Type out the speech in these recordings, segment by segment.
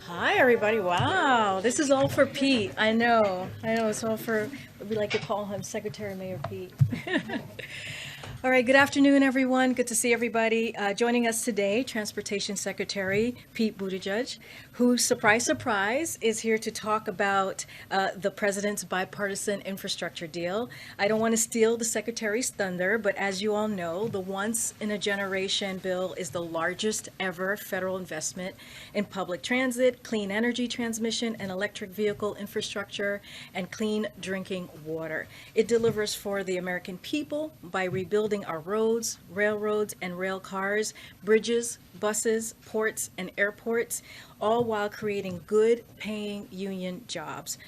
Hi, everybody. Wow, this is all for Pete. I know, it's all for, we like to call him Secretary Mayor Pete. All right, good afternoon, everyone. Good to see everybody. Joining us today, Transportation Secretary Pete Buttigieg, who, surprise, surprise, is here to talk about the president's bipartisan infrastructure deal. I don't want to steal the secretary's thunder, but as you all know, the once-in-a-generation bill is the largest ever federal investment in public transit, clean energy transmission, and electric vehicle infrastructure, and clean drinking water. It delivers for the American people by rebuilding our roads, railroads, and rail cars, bridges, buses, ports, and airports, all while creating good paying union jobs.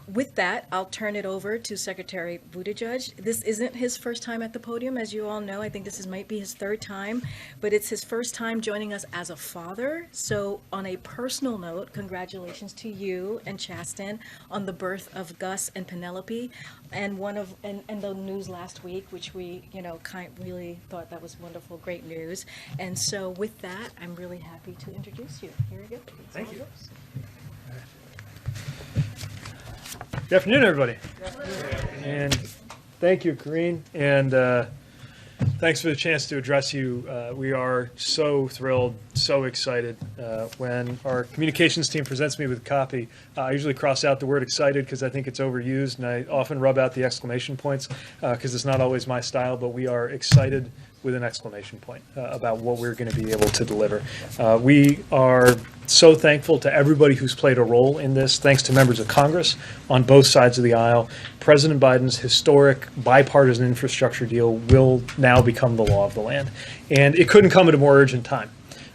With that, I'll turn it over to Secretary Buttigieg. This isn't his first time at the podium, as you all know. I think might be his third time, but it's his first time joining us as a father. So on a personal note, congratulations to you and Chasten on the birth of Gus and Penelope, and the news last week, which we, really thought that was wonderful, great news. And so with that, I'm really happy to introduce you. Here we go. Thank you. Good afternoon, everybody. And thank you, Karine. And thanks for the chance to address you. We are so thrilled, so excited. When our communications team presents me with a copy, I usually cross out the word excited because I think it's overused, and I often rub out the exclamation points because it's not always my style, but we are excited with an exclamation point about what we're going to be able to deliver. We are so thankful to everybody who's played a role in this, thanks to members of Congress on both sides of the aisle. President Biden's historic bipartisan infrastructure deal will now become the law of the land. And it couldn't come at a more urgent time.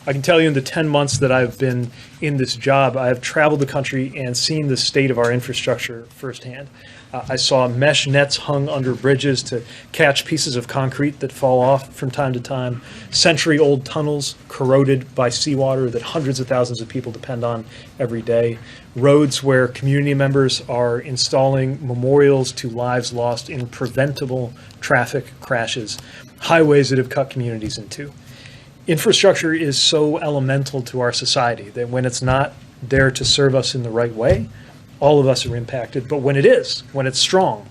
I can tell you in the 10 months that I've been in this job, I have traveled the country and seen the state of our infrastructure firsthand. I saw mesh nets hung under bridges to catch pieces of concrete that fall off from time to time, century-old tunnels corroded by seawater that hundreds of thousands of people depend on every day, roads where community members are installing memorials to lives lost in preventable traffic crashes, highways that have cut communities in two. Infrastructure is so elemental to our society that when it's not there to serve us in the right way, all of us are impacted. But when it is, when it's strong,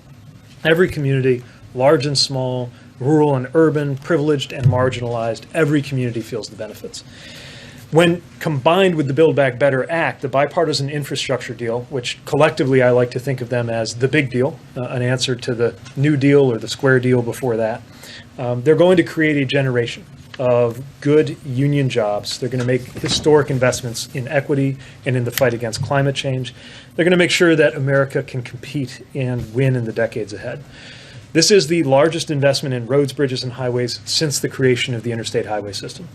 every community, large and small, rural and urban, privileged and marginalized, every community feels the benefits. When combined with the Build Back Better Act, the bipartisan infrastructure deal, which collectively I like to think of them as the big deal, an answer to the New Deal or the Square Deal before that, they're going to create a generation of good union jobs. They're going to make historic investments in equity and in the fight against climate change. They're going to make sure that America can compete and win in the decades ahead. This is the largest investment in roads, bridges, and highways since the creation of the interstate highway system,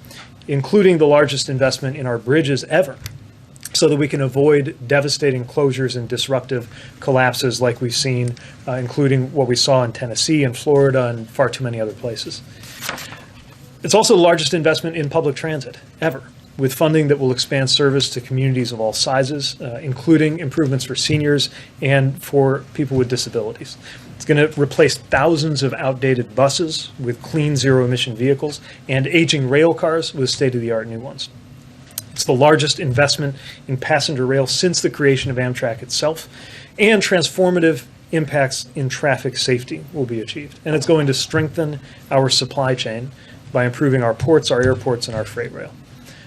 including the largest investment in our bridges ever, so that we can avoid devastating closures and disruptive collapses like we've seen, including what we saw in Tennessee and Florida and far too many other places. It's also the largest investment in public transit ever, with funding that will expand service to communities of all sizes, including improvements for seniors and for people with disabilities. It's going to replace thousands of outdated buses with clean zero-emission vehicles and aging rail cars with state-of-the-art new ones. It's the largest investment in passenger rail since the creation of Amtrak itself, and transformative impacts in traffic safety will be achieved. And it's going to strengthen our supply chain by improving our ports, our airports, and our freight rail.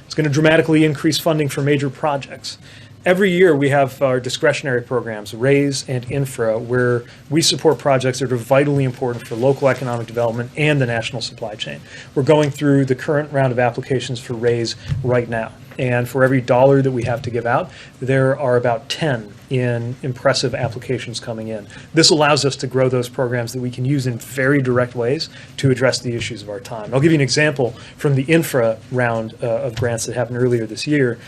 It's going to dramatically increase funding for major projects. Every year we have our discretionary programs, RAISE and Infra, where we support projects that are vitally important for local economic development and the national supply chain. We're going through the current round of applications for RAISE right now. And for every dollar that we have to give out, there are about 10 in impressive applications coming in. This allows us to grow those programs that we can use in very direct ways to address the issues of our time. I'll give you an example from the Infra round of grants that happened earlier this year.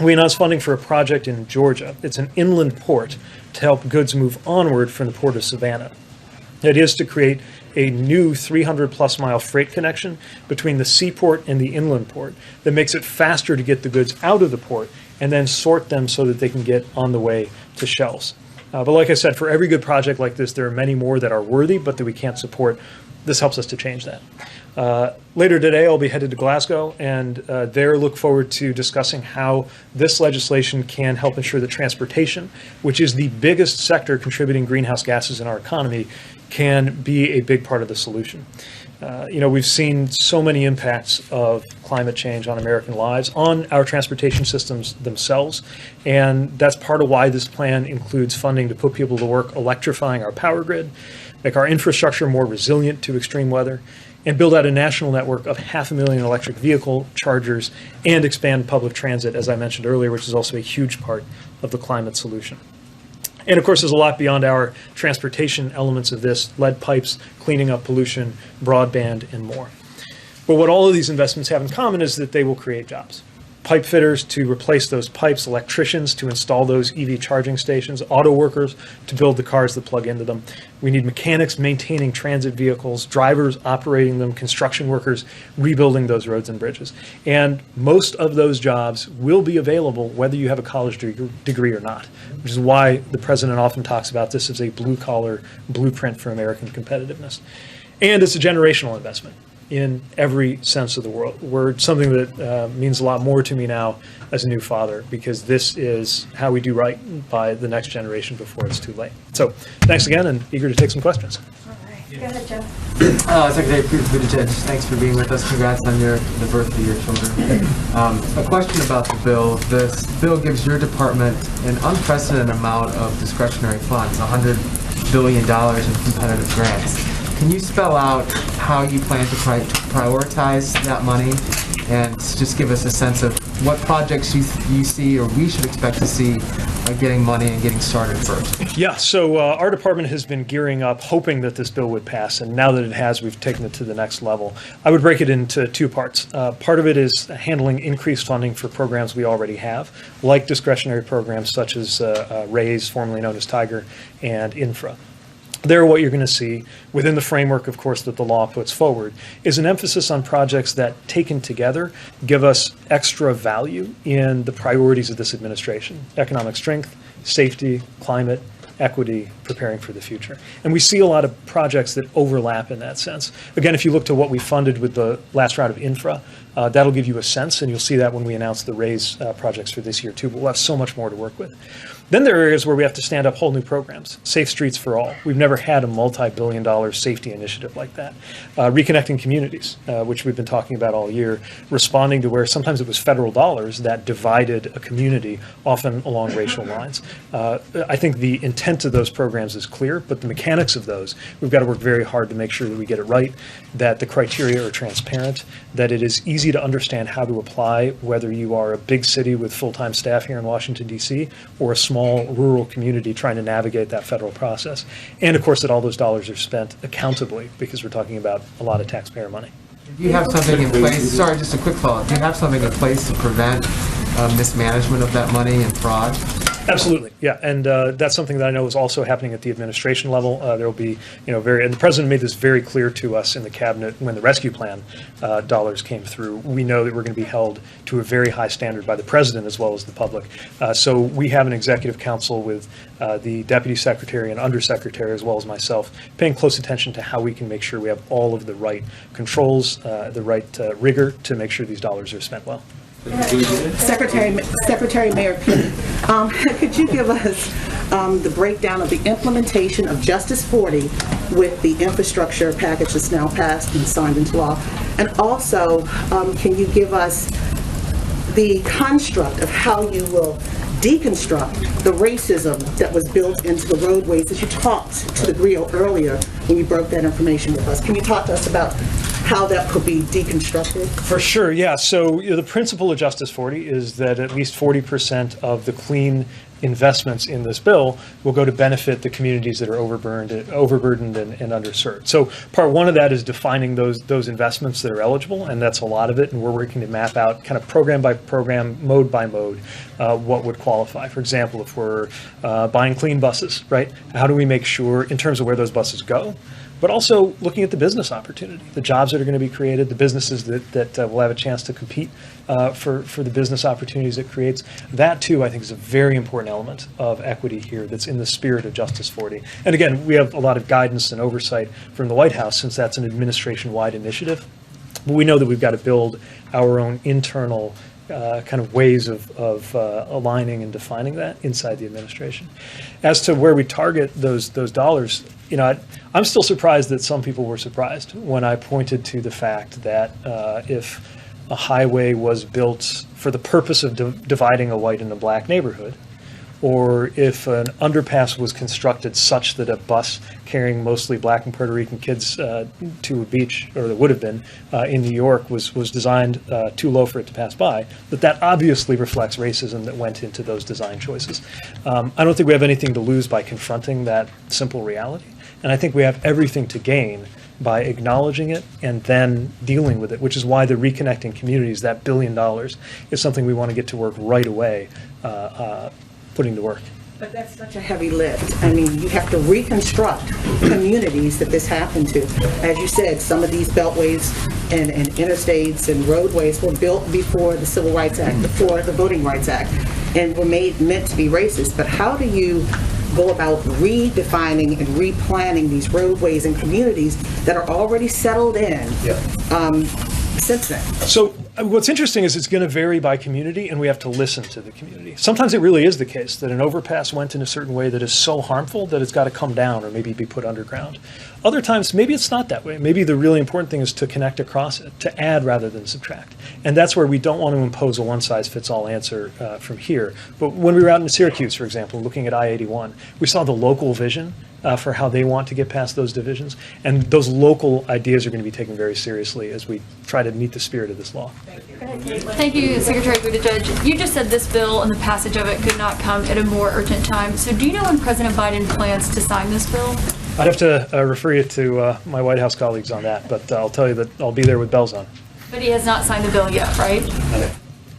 We announced funding for a project in Georgia. It's an inland port to help goods move onward from the port of Savannah. It is to create a new 300-plus mile freight connection between the seaport and the inland port that makes it faster to get the goods out of the port and then sort them so that they can get on the way to shelves. But like I said, for every good project like this, there are many more that are worthy, but that we can't support. This helps us to change that. Later today, I'll be headed to Glasgow, and there look forward to discussing how this legislation can help ensure that transportation, which is the biggest sector contributing greenhouse gases in our economy, can be a big part of the solution. We've seen so many impacts of climate change on American lives, on our transportation systems themselves, and that's part of why this plan includes funding to put people to work electrifying our power grid, make our infrastructure more resilient to extreme weather, and build out a national network of 500,000 electric vehicle chargers and expand public transit, as I mentioned earlier, which is also a huge part of the climate solution. And of course, there's a lot beyond our transportation elements of this: lead pipes, cleaning up pollution, broadband, and more. But what all of these investments have in common is that they will create jobs. Pipe fitters to replace those pipes, electricians to install those EV charging stations, auto workers to build the cars that plug into them. We need mechanics maintaining transit vehicles, drivers operating them, construction workers rebuilding those roads and bridges. And most of those jobs will be available whether you have a college degree or not, which is why the president often talks about this as a blue-collar blueprint for American competitiveness. And it's a generational investment in every sense of the word, something that means a lot more to me now as a new father, because this is how we do right by the next generation before it's too late. So thanks again, and eager to take some questions. All right. Go ahead, Jeff. Secretary Buttigieg, thanks for being with us. Congrats on the birth of your children. A question about the bill. This bill gives your department an unprecedented amount of discretionary funds, $100 billion in competitive grants. Can you spell out how you plan to prioritize that money, and just give us a sense of what projects you see or we should expect to see getting money and getting started first? Yeah, so our department has been gearing up, hoping that this bill would pass, and now that it has, we've taken it to the next level. I would break it into two parts. Part of it is handling increased funding for programs we already have, like discretionary programs such as RAISE, formerly known as Tiger, and Infra. There, what you're going to see, within the framework, of course, that the law puts forward, is an emphasis on projects that, taken together, give us extra value in the priorities of this administration: economic strength, safety, climate, equity, preparing for the future. And we see a lot of projects that overlap in that sense. Again, if you look to what we funded with the last round of Infra, that'll give you a sense, and you'll see that when we announce the RAISE projects for this year too. But we'll have so much more to work with. Then there are areas where we have to stand up whole new programs. Safe Streets for All. We've never had a multi-billion-dollar safety initiative like that. Reconnecting communities, which we've been talking about all year, responding to where sometimes it was federal dollars that divided a community, often along racial lines. I think the intent of those programs is clear, but the mechanics of those, we've got to work very hard to make sure that we get it right, that the criteria are transparent, that it is easy to understand how to apply, whether you are a big city with full-time staff here in Washington, D.C., or a small rural community trying to navigate that federal process. And of course, that all those dollars are spent accountably, because we're talking about a lot of taxpayer money. Do you have something in place? Sorry, just a quick follow-up. Do you have something in place to prevent mismanagement of that money and fraud? Absolutely, yeah, and that's something that I know is also happening at the administration level. There will be, and the president made this very clear to us in the cabinet when the rescue plan dollars came through. We know that we're going to be held to a very high standard by the president as well as the public. So we have an executive council with the deputy secretary and undersecretary as well as myself, paying close attention to how we can make sure we have all of the right controls, the right rigor to make sure these dollars are spent well. Secretary Mayor Pete, could you give us the breakdown of the implementation of Justice 40 with the infrastructure package that's now passed and signed into law? And also, can you give us the construct of how you will deconstruct the racism that was built into the roadways that you talked to the griot earlier when you broke that information with us? Can you talk to us about how that could be deconstructed? For sure, yeah. So the principle of Justice 40 is that at least 40% of the clean investments in this bill will go to benefit the communities that are overburdened and underserved. So part one of that is defining those investments that are eligible, and that's a lot of it, and we're working to map out kind of program by program, mode by mode, what would qualify. For example, if we're buying clean buses, right, how do we make sure in terms of where those buses go, but also looking at the business opportunity, the jobs that are going to be created, the businesses that will have a chance to compete for the business opportunities it creates. That, too, I think is a very important important element of equity here that's in the spirit of Justice 40. And again, we have a lot of guidance and oversight from the White House since that's an administration-wide initiative. But we know that we've got to build our own internal kind of ways of aligning and defining that inside the administration. As to where we target those dollars, I'm still surprised that some people were surprised when I pointed to the fact that if a highway was built for the purpose of dividing a white and a black neighborhood, or if an underpass was constructed such that a bus carrying mostly black and Puerto Rican kids to a beach, or that would have been in New York, was designed too low for it to pass by, that obviously reflects racism that went into those design choices. I don't think we have anything to lose by confronting that simple reality, and I think we have everything to gain by acknowledging it and then dealing with it, which is why the Reconnecting Communities, that $1 billion, is something we want to get to work right away, putting to work. But that's such a heavy lift. I mean, you have to reconstruct communities that this happened to. As you said, some of these beltways and interstates and roadways were built before the Civil Rights Act, before the Voting Rights Act, and were meant to be racist. But how do you go about redefining and replanning these roadways and communities that are already settled in since then? So what's interesting is it's going to vary by community, and we have to listen to the community. Sometimes it really is the case that an overpass went in a certain way that is so harmful that it's got to come down or maybe be put underground. Other times, maybe it's not that way. Maybe the really important thing is to connect across it, to add rather than subtract. And that's where we don't want to impose a one-size-fits-all answer from here. But when we were out in Syracuse, for example, looking at I-81, we saw the local vision for how they want to get past those divisions. And those local ideas are going to be taken very seriously as we try to meet the spirit of this law. Thank you, Secretary Buttigieg. You just said this bill and the passage of it could not come at a more urgent time. So do you know when President Biden plans to sign this bill? I'd have to refer you to my White House colleagues on that, but I'll tell you that I'll be there with bells on. But he has not signed the bill yet, right? Okay.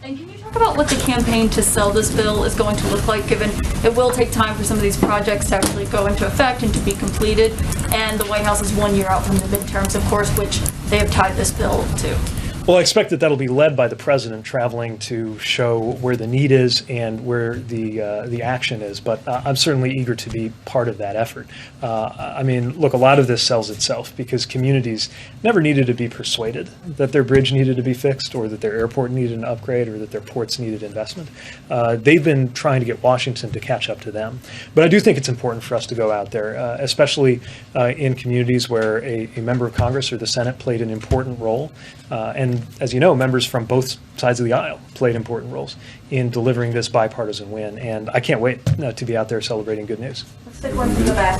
And can you talk about what the campaign to sell this bill is going to look like, given it will take time for some of these projects to actually go into effect and to be completed, and the White House is 1 year out from the midterms, of course, which they have tied this bill to? Well, I expect that that'll be led by the president traveling to show where the need is and where the action is. But I'm certainly eager to be part of that effort. I mean, look, a lot of this sells itself because communities never needed to be persuaded that their bridge needed to be fixed or that their airport needed an upgrade or that their ports needed investment. They've been trying to get Washington to catch up to them. But I do think it's important for us to go out there, especially in communities where a member of Congress or the Senate played an important role. And as you know, members from both sides of the aisle played important roles in delivering this bipartisan win. And I can't wait to be out there celebrating good news. Let's take one from the back.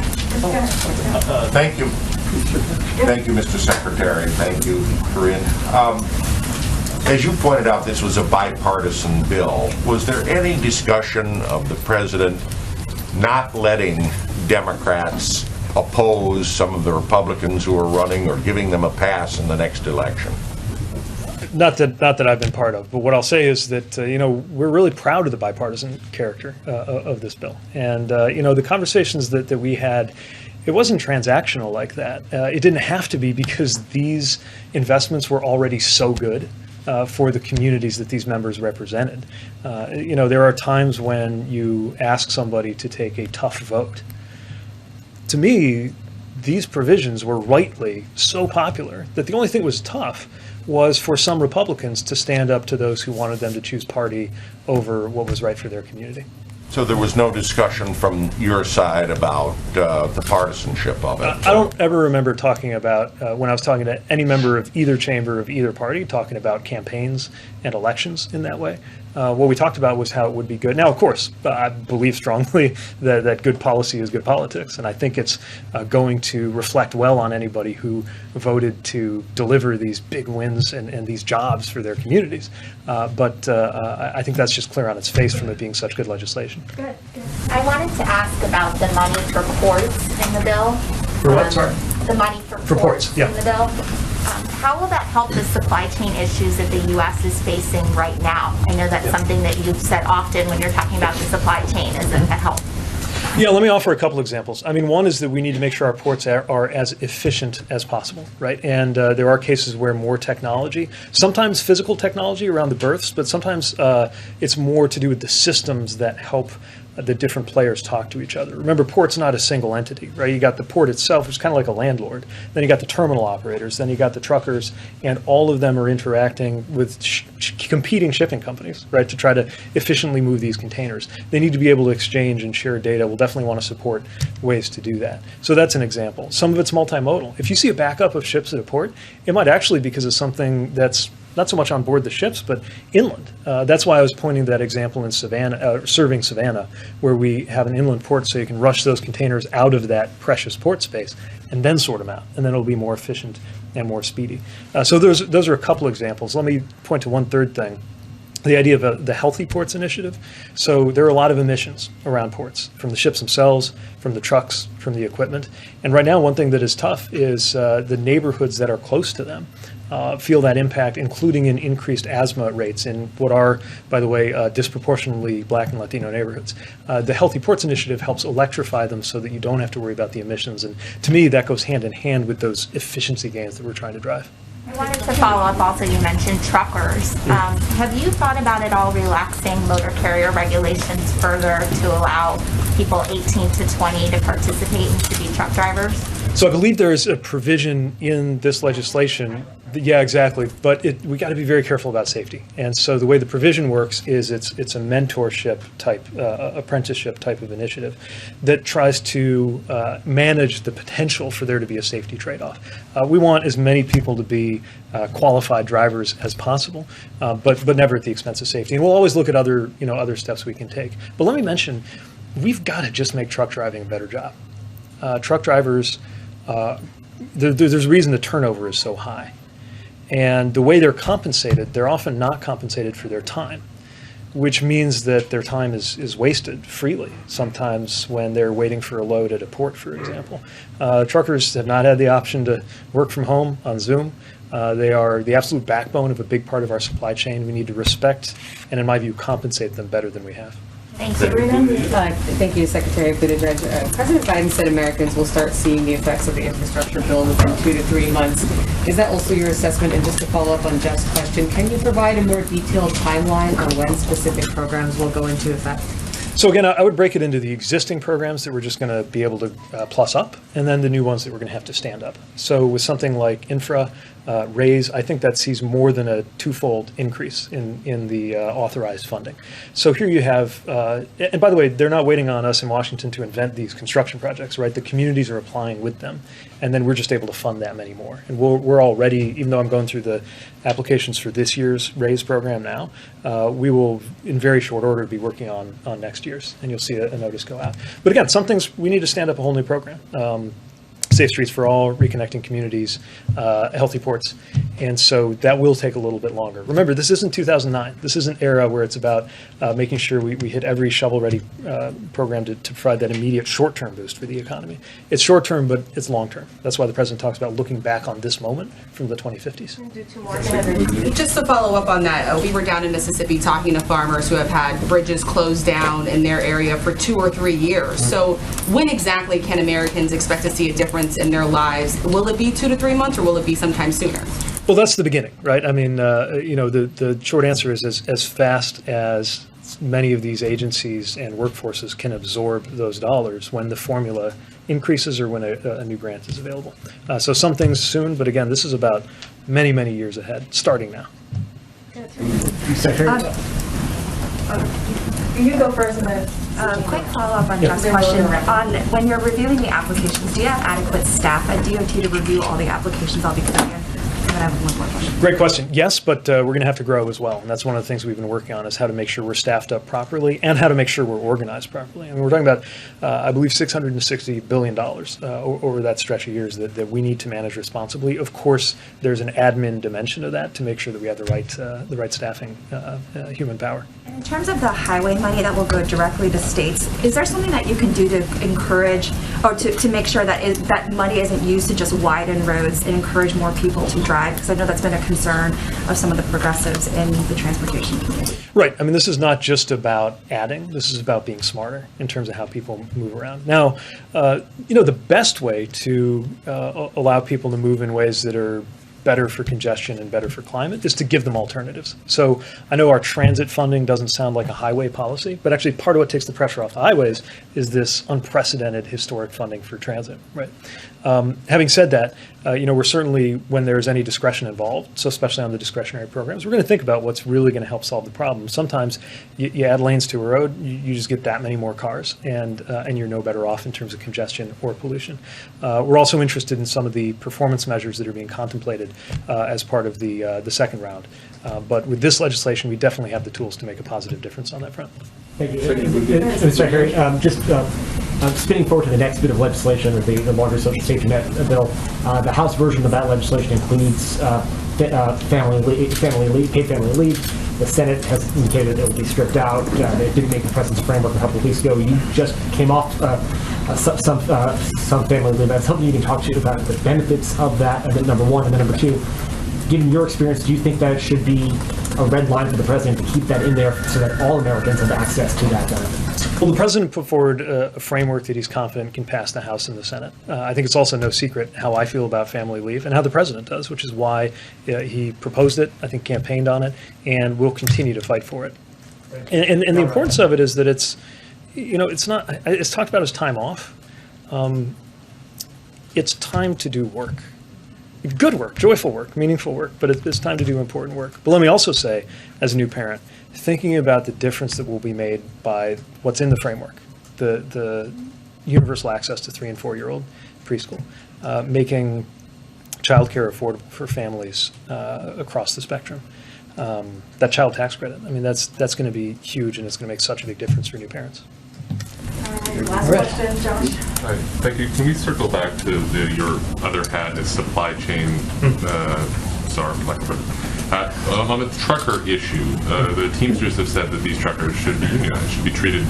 Thank you. Thank you, Mr. Secretary. Thank you, Karine. As you pointed out, this was a bipartisan bill. Was there any discussion of the president not letting Democrats oppose some of the Republicans who are running or giving them a pass in the next election? Not that I've been part of, but what I'll say is that we're really proud of the bipartisan character of this bill, and the conversations that we had, it wasn't transactional like that. It didn't have to be because these investments were already so good for the communities that these members represented. There are times when you ask somebody to take a tough vote. To me, these provisions were rightly so popular that the only thing that was tough was for some Republicans to stand up to those who wanted them to choose party over what was right for their community. So there was no discussion from your side about the partisanship of it? I don't ever remember talking about, when I was talking to any member of either chamber of either party, talking about campaigns and elections in that way. What we talked about was how it would be good. Now, of course, I believe strongly that good policy is good politics, and I think it's going to reflect well on anybody who voted to deliver these big wins and these jobs for their communities. But I think that's just clear on its face from it being such good legislation. Good. I wanted to ask about the money for ports in the bill. For what, sorry? The money for ports, yeah. in the bill. How will that help the supply chain issues that the U.S. is facing right now? I know that's something that you've said often when you're talking about the supply chain as a help. Yeah, let me offer a couple examples. I mean, one is that we need to make sure our ports are as efficient as possible, right? And there are cases where more technology, sometimes physical technology around the berths, but sometimes it's more to do with the systems that help the different players talk to each other. Remember, port's not a single entity, right? You got the port itself, which is kind of like a landlord. Then you got the terminal operators. Then you got the truckers, and all of them are interacting with competing shipping companies, right, to try to efficiently move these containers. They need to be able to exchange and share data. We'll definitely want to support ways to do that. So that's an example. Some of it's multimodal. If you see a backup of ships at a port, it might actually be because of something that's not so much on board the ships, but inland. That's why I was pointing to that example in Savannah, serving Savannah, where we have an inland port so you can rush those containers out of that precious port space and then sort them out, and then it'll be more efficient and more speedy. So those are a couple examples. Let me point to one third thing. The idea of the Healthy Ports Initiative. So there are a lot of emissions around ports, from the ships themselves, from the trucks, from the equipment. And right now, one thing that is tough is the neighborhoods that are close to them feel that impact, including in increased asthma rates in what are, by the way, disproportionately Black and Latino neighborhoods. The Healthy Ports Initiative helps electrify them so that you don't have to worry about the emissions. And to me, that goes hand in hand with those efficiency gains that we're trying to drive. I wanted to follow up also, you mentioned truckers. Have you thought about at all relaxing motor carrier regulations further to allow people 18 to 20 to participate and to be truck drivers? So I believe there is a provision in this legislation. Yeah, exactly. But we got to be very careful about safety. And so the way the provision works is it's a mentorship type, apprenticeship type of initiative that tries to manage the potential for there to be a safety trade-off. We want as many people to be qualified drivers as possible, but never at the expense of safety. And we'll always look at other steps we can take. But let me mention, we've got to just make truck driving a better job. Truck drivers, there's a reason the turnover is so high. And the way they're compensated, they're often not compensated for their time, which means that their time is wasted freely, sometimes when they're waiting for a load at a port, for example. Truckers have not had the option to work from home on Zoom. They are the absolute backbone of a big part of our supply chain. We need to respect and, in my view, compensate them better than we have. Thank you. Thank you, Secretary Buttigieg. President Biden said Americans will start seeing the effects of the infrastructure bill within 2 to 3 months. Is that also your assessment? And just to follow up on Jeff's question, can you provide a more detailed timeline on when specific programs will go into effect? So again, I would break it into the existing programs that we're just going to be able to plus up, and then the new ones that we're going to have to stand up. So with something like infra, raise, I think that sees more than a twofold increase in the authorized funding. So here you have, and by the way, they're not waiting on us in Washington to invent these construction projects, right? The communities are applying with them, and then we're just able to fund that many more. And we're already, even though I'm going through the applications for this year's raise program now, we will, in very short order, be working on next year's, and you'll see a notice go out. But again, some things, we need to stand up a whole new program. Safe Streets for All, Reconnecting Communities, Healthy Ports. And so that will take a little bit longer. Remember, this isn't 2009. This is an era where it's about making sure we hit every shovel-ready program to provide that immediate short-term boost for the economy. It's short-term, but it's long-term. That's why the President talks about looking back on this moment from the 2050s. Do two more. Just to follow up on that, we were down in Mississippi talking to farmers who have had bridges closed down in their area for 2 or 3 years. So when exactly can Americans expect to see a difference in their lives? Will it be 2 to 3 months, or will it be sometime sooner? Well, that's the beginning, right? I mean, the short answer is as fast as many of these agencies and workforces can absorb those dollars when the formula increases or when a new grant is available. So some things soon, but again, this is about many, many years ahead, starting now. You go first, and then quick follow-up on Jeff's question. On when you're reviewing the applications, do you have adequate staff at DOT to review all the applications I'll be coming in? And then I have one more question. Great question. Yes, but we're going to have to grow as well. And that's one of the things we've been working on, is how to make sure we're staffed up properly and how to make sure we're organized properly. I mean, we're talking about, I believe, $660 billion over that stretch of years that we need to manage responsibly. Of course, there's an admin dimension of that to make sure that we have the right staffing, human power. And in terms of the highway money that will go directly to states, is there something that you can do to encourage or to make sure that that money isn't used to just widen roads and encourage more people to drive? Because I know that's been a concern of some of the progressives in the transportation community. Right. I mean, this is not just about adding. This is about being smarter in terms of how people move around. Now, the best way to allow people to move in ways that are better for congestion and better for climate is to give them alternatives. So I know our transit funding doesn't sound like a highway policy, but actually part of what takes the pressure off the highways is this unprecedented historic funding for transit, right? Having said that, we're certainly, when there's any discretion involved, so especially on the discretionary programs, we're going to think about what's really going to help solve the problem. Sometimes you add lanes to a road, you just get that many more cars, and you're no better off in terms of congestion or pollution. We're also interested in some of the performance measures that are being contemplated as part of the second round. But with this legislation, we definitely have the tools to make a positive difference on that front. Thank you. Mr. Secretary, just spinning forward to the next bit of legislation, the larger social safety net bill. The House version of that legislation includes paid family leave. The Senate has indicated it will be stripped out. They didn't make the President's framework a couple of weeks ago. You just came off some family leave. I was hoping you can talk to you about the benefits of that, number one, and then number two, given your experience, do you think that it should be a red line for the President to keep that in there so that all Americans have access to that benefit? Well, the President put forward a framework that he's confident can pass the House and the Senate. I think it's also no secret how I feel about family leave and how the President does, which is why he proposed it, I think campaigned on it, and will continue to fight for it. And the importance of it is that it's talked about as time off. It's time to do work. Good work, joyful work, meaningful work, but it's time to do important work. But let me also say, as a new parent, thinking about the difference that will be made by what's in the framework, the universal access to 3- and 4-year-old preschool, making childcare affordable for families across the spectrum, that child tax credit, I mean, that's going to be huge, and it's going to make such a big difference for new parents. Last question, Josh. Hi, thank you. Can we circle back to your other hat as supply chain czar, like on the trucker issue? The Teamsters have said that these truckers should be unionized, should be treated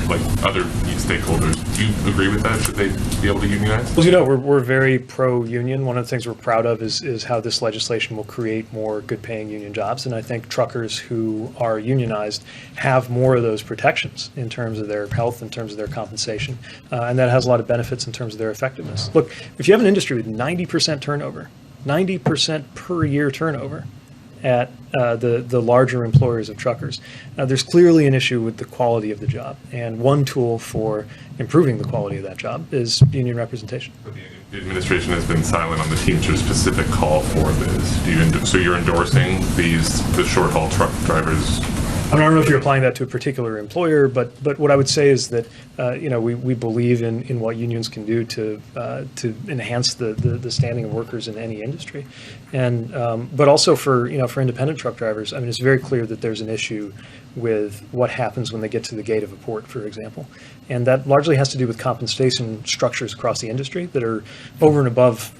like other stakeholders. Do you agree with that? Should they be able to unionize? Well, we're very pro-union. One of the things we're proud of is how this legislation will create more good-paying union jobs, and I think truckers who are unionized have more of those protections in terms of their health, in terms of their compensation, and that has a lot of benefits in terms of their effectiveness. Look, if you have an industry with 90% turnover, 90% per year turnover at the larger employers of truckers, there's clearly an issue with the quality of the job. And one tool for improving the quality of that job is union representation. But the administration has been silent on the Teamsters' specific call for this. So you're endorsing the short haul truck drivers? I don't know if you're applying that to a particular employer, but what I would say is that we believe in what unions can do to enhance the standing of workers in any industry, and but also for independent truck drivers. I mean, it's very clear that there's an issue with what happens when they get to the gate of a port, for example, and that largely has to do with compensation structures across the industry that are over and above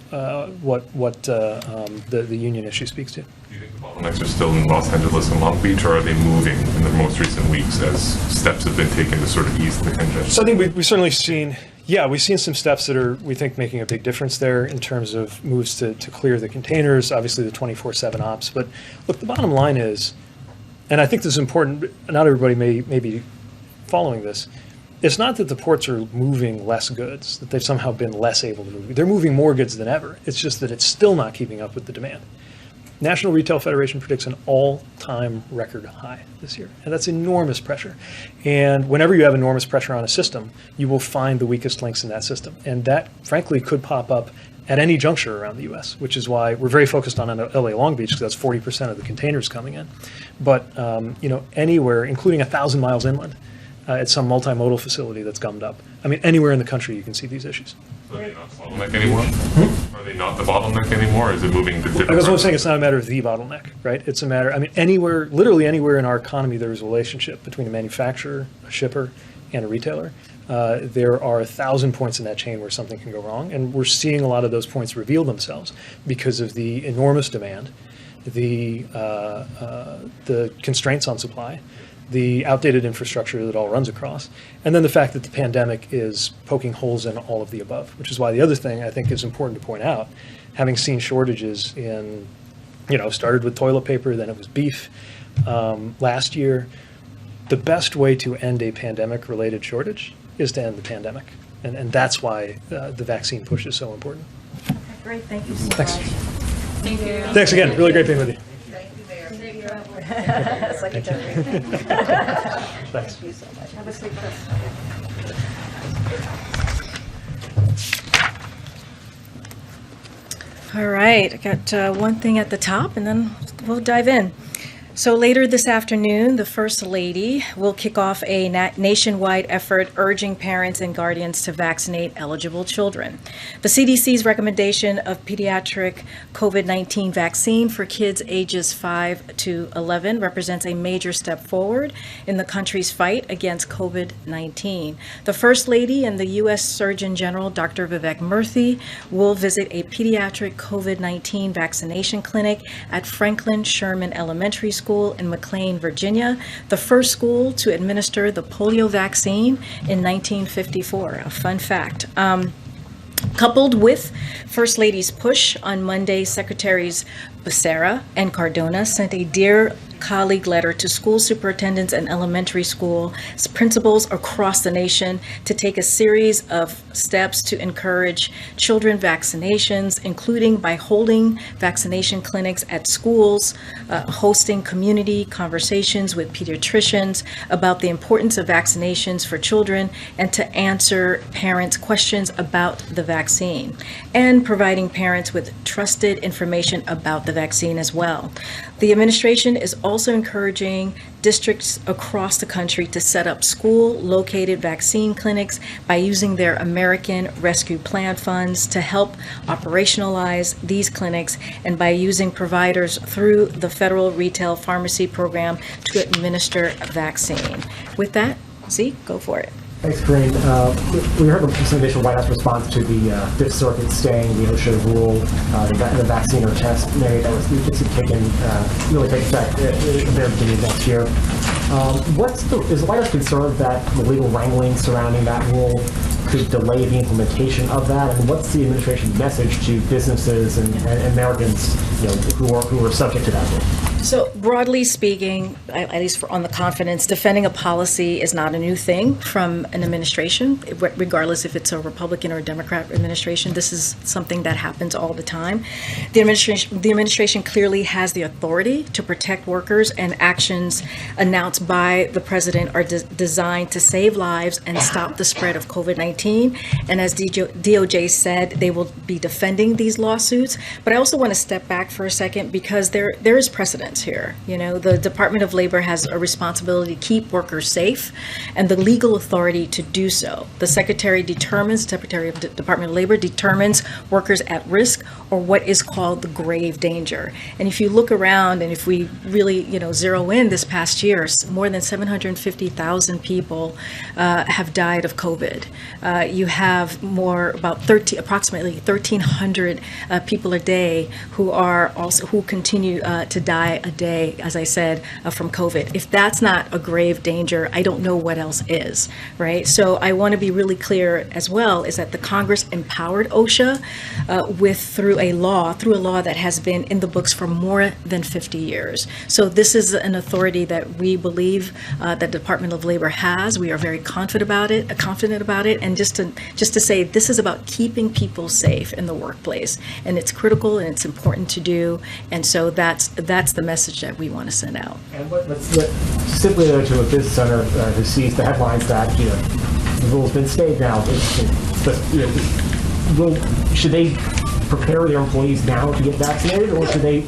what the union issue speaks to. Do you think the bottlenecks are still in Los Angeles and Long Beach, or are they moving in the most recent weeks as steps have been taken to sort of ease the congestion? So I think we've certainly seen, we've seen some steps that are, we think, making a big difference there in terms of moves to clear the containers, obviously the 24/7 ops. But look, the bottom line is, and I think this is important, not everybody may be following this, it's not that the ports are moving less goods, that they've somehow been less able to move. They're moving more goods than ever. It's just that it's still not keeping up with the demand. National Retail Federation predicts an all-time record high this year, and that's enormous pressure. And whenever you have enormous pressure on a system, you will find the weakest links in that system. And that, frankly, could pop up at any juncture around the U.S., which is why we're very focused on LA Long Beach, because that's 40% of the containers coming in. But anywhere, including 1,000 miles inland, at some multimodal facility that's gummed up. I mean, anywhere in the country you can see these issues. Are they not the bottleneck anymore? Are they not the bottleneck anymore? Or is it moving to different? I was saying it's not a matter of the bottleneck, right? It's a matter, I mean, anywhere, literally anywhere in our economy, there is a relationship between a manufacturer, a shipper, and a retailer. There are 1,000 points in that chain where something can go wrong, and we're seeing a lot of those points reveal themselves because of the enormous demand, the constraints on supply, the outdated infrastructure that all runs across, and then the fact that the pandemic is poking holes in all of the above, which is why the other thing I think is important to point out, having seen shortages in, started with toilet paper, then it was beef last year, the best way to end a pandemic-related shortage is to end the pandemic. And that's why the vaccine push is so important. Okay, great, thank you so Thanks. much. Thank you. Thanks again. Really great being with you. Secretary. Thanks. Thank you so much. Have a seat. All right, I got one thing at the top, and then we'll dive in. So later this afternoon, the First Lady will kick off a nationwide effort urging parents and guardians to vaccinate eligible children. The CDC's recommendation of pediatric COVID-19 vaccine for kids ages 5 to 11 represents a major step forward in the country's fight against COVID-19. The First Lady and the U.S. Surgeon General, Dr. Vivek Murthy, will visit a pediatric COVID-19 vaccination clinic at Franklin Sherman Elementary School in McLean, Virginia, the first school to administer the polio vaccine in 1954. A fun fact. Coupled with First Lady's push on Monday, Secretaries Becerra and Cardona sent a Dear Colleague letter to school superintendents and elementary school principals across the nation to take a series of steps to encourage children vaccinations, including by holding vaccination clinics at schools, hosting community conversations with pediatricians about the importance of vaccinations for children, and to answer parents' questions about the vaccine, and providing parents with trusted information about the vaccine as well. The administration is also encouraging districts across the country to set up school-located vaccine clinics by using their American Rescue Plan funds to help operationalize these clinics, and by using providers through the federal retail pharmacy program to administer a vaccine. With that, Z, go for it. Thanks, Karine. We heard some initial White House response to the Fifth Circuit staying the OSHA rule, the vaccine or test mandate that was really take effect at the very beginning of next year. Is the White House concerned that the legal wrangling surrounding that rule could delay the implementation of that? And what's the administration's message to businesses and Americans, who are subject to that rule? So broadly speaking, at least on the confidence, defending a policy is not a new thing from an administration, regardless if it's a Republican or a Democrat administration. This is something that happens all the time. The administration clearly has the authority to protect workers, and actions announced by the president are designed to save lives and stop the spread of COVID-19. And as DOJ said, they will be defending these lawsuits. But I also want to step back for a second, because there is precedent here. The Department of Labor has a responsibility to keep workers safe and the legal authority to do so. The Secretary of the Department of Labor determines workers at risk, or what is called the grave danger. And if you look around, and if we really, zero in this past year, more than 750,000 people have died of COVID. You have approximately 1,300 people a day who continue to die a day, as I said, from COVID. If that's not a grave danger, I don't know what else is, right? So I want to be really clear as well, is that the Congress empowered OSHA through a law that has been in the books for more than 50 years. So this is an authority that we believe that the Department of Labor has. We are very confident about it, and just to say, this is about keeping people safe in the workplace, and it's critical and it's important to do, and so that's the message that we want to send out. And simply to a business owner who sees the headlines that the rule's been stayed now, should they prepare their employees now to get vaccinated, or should they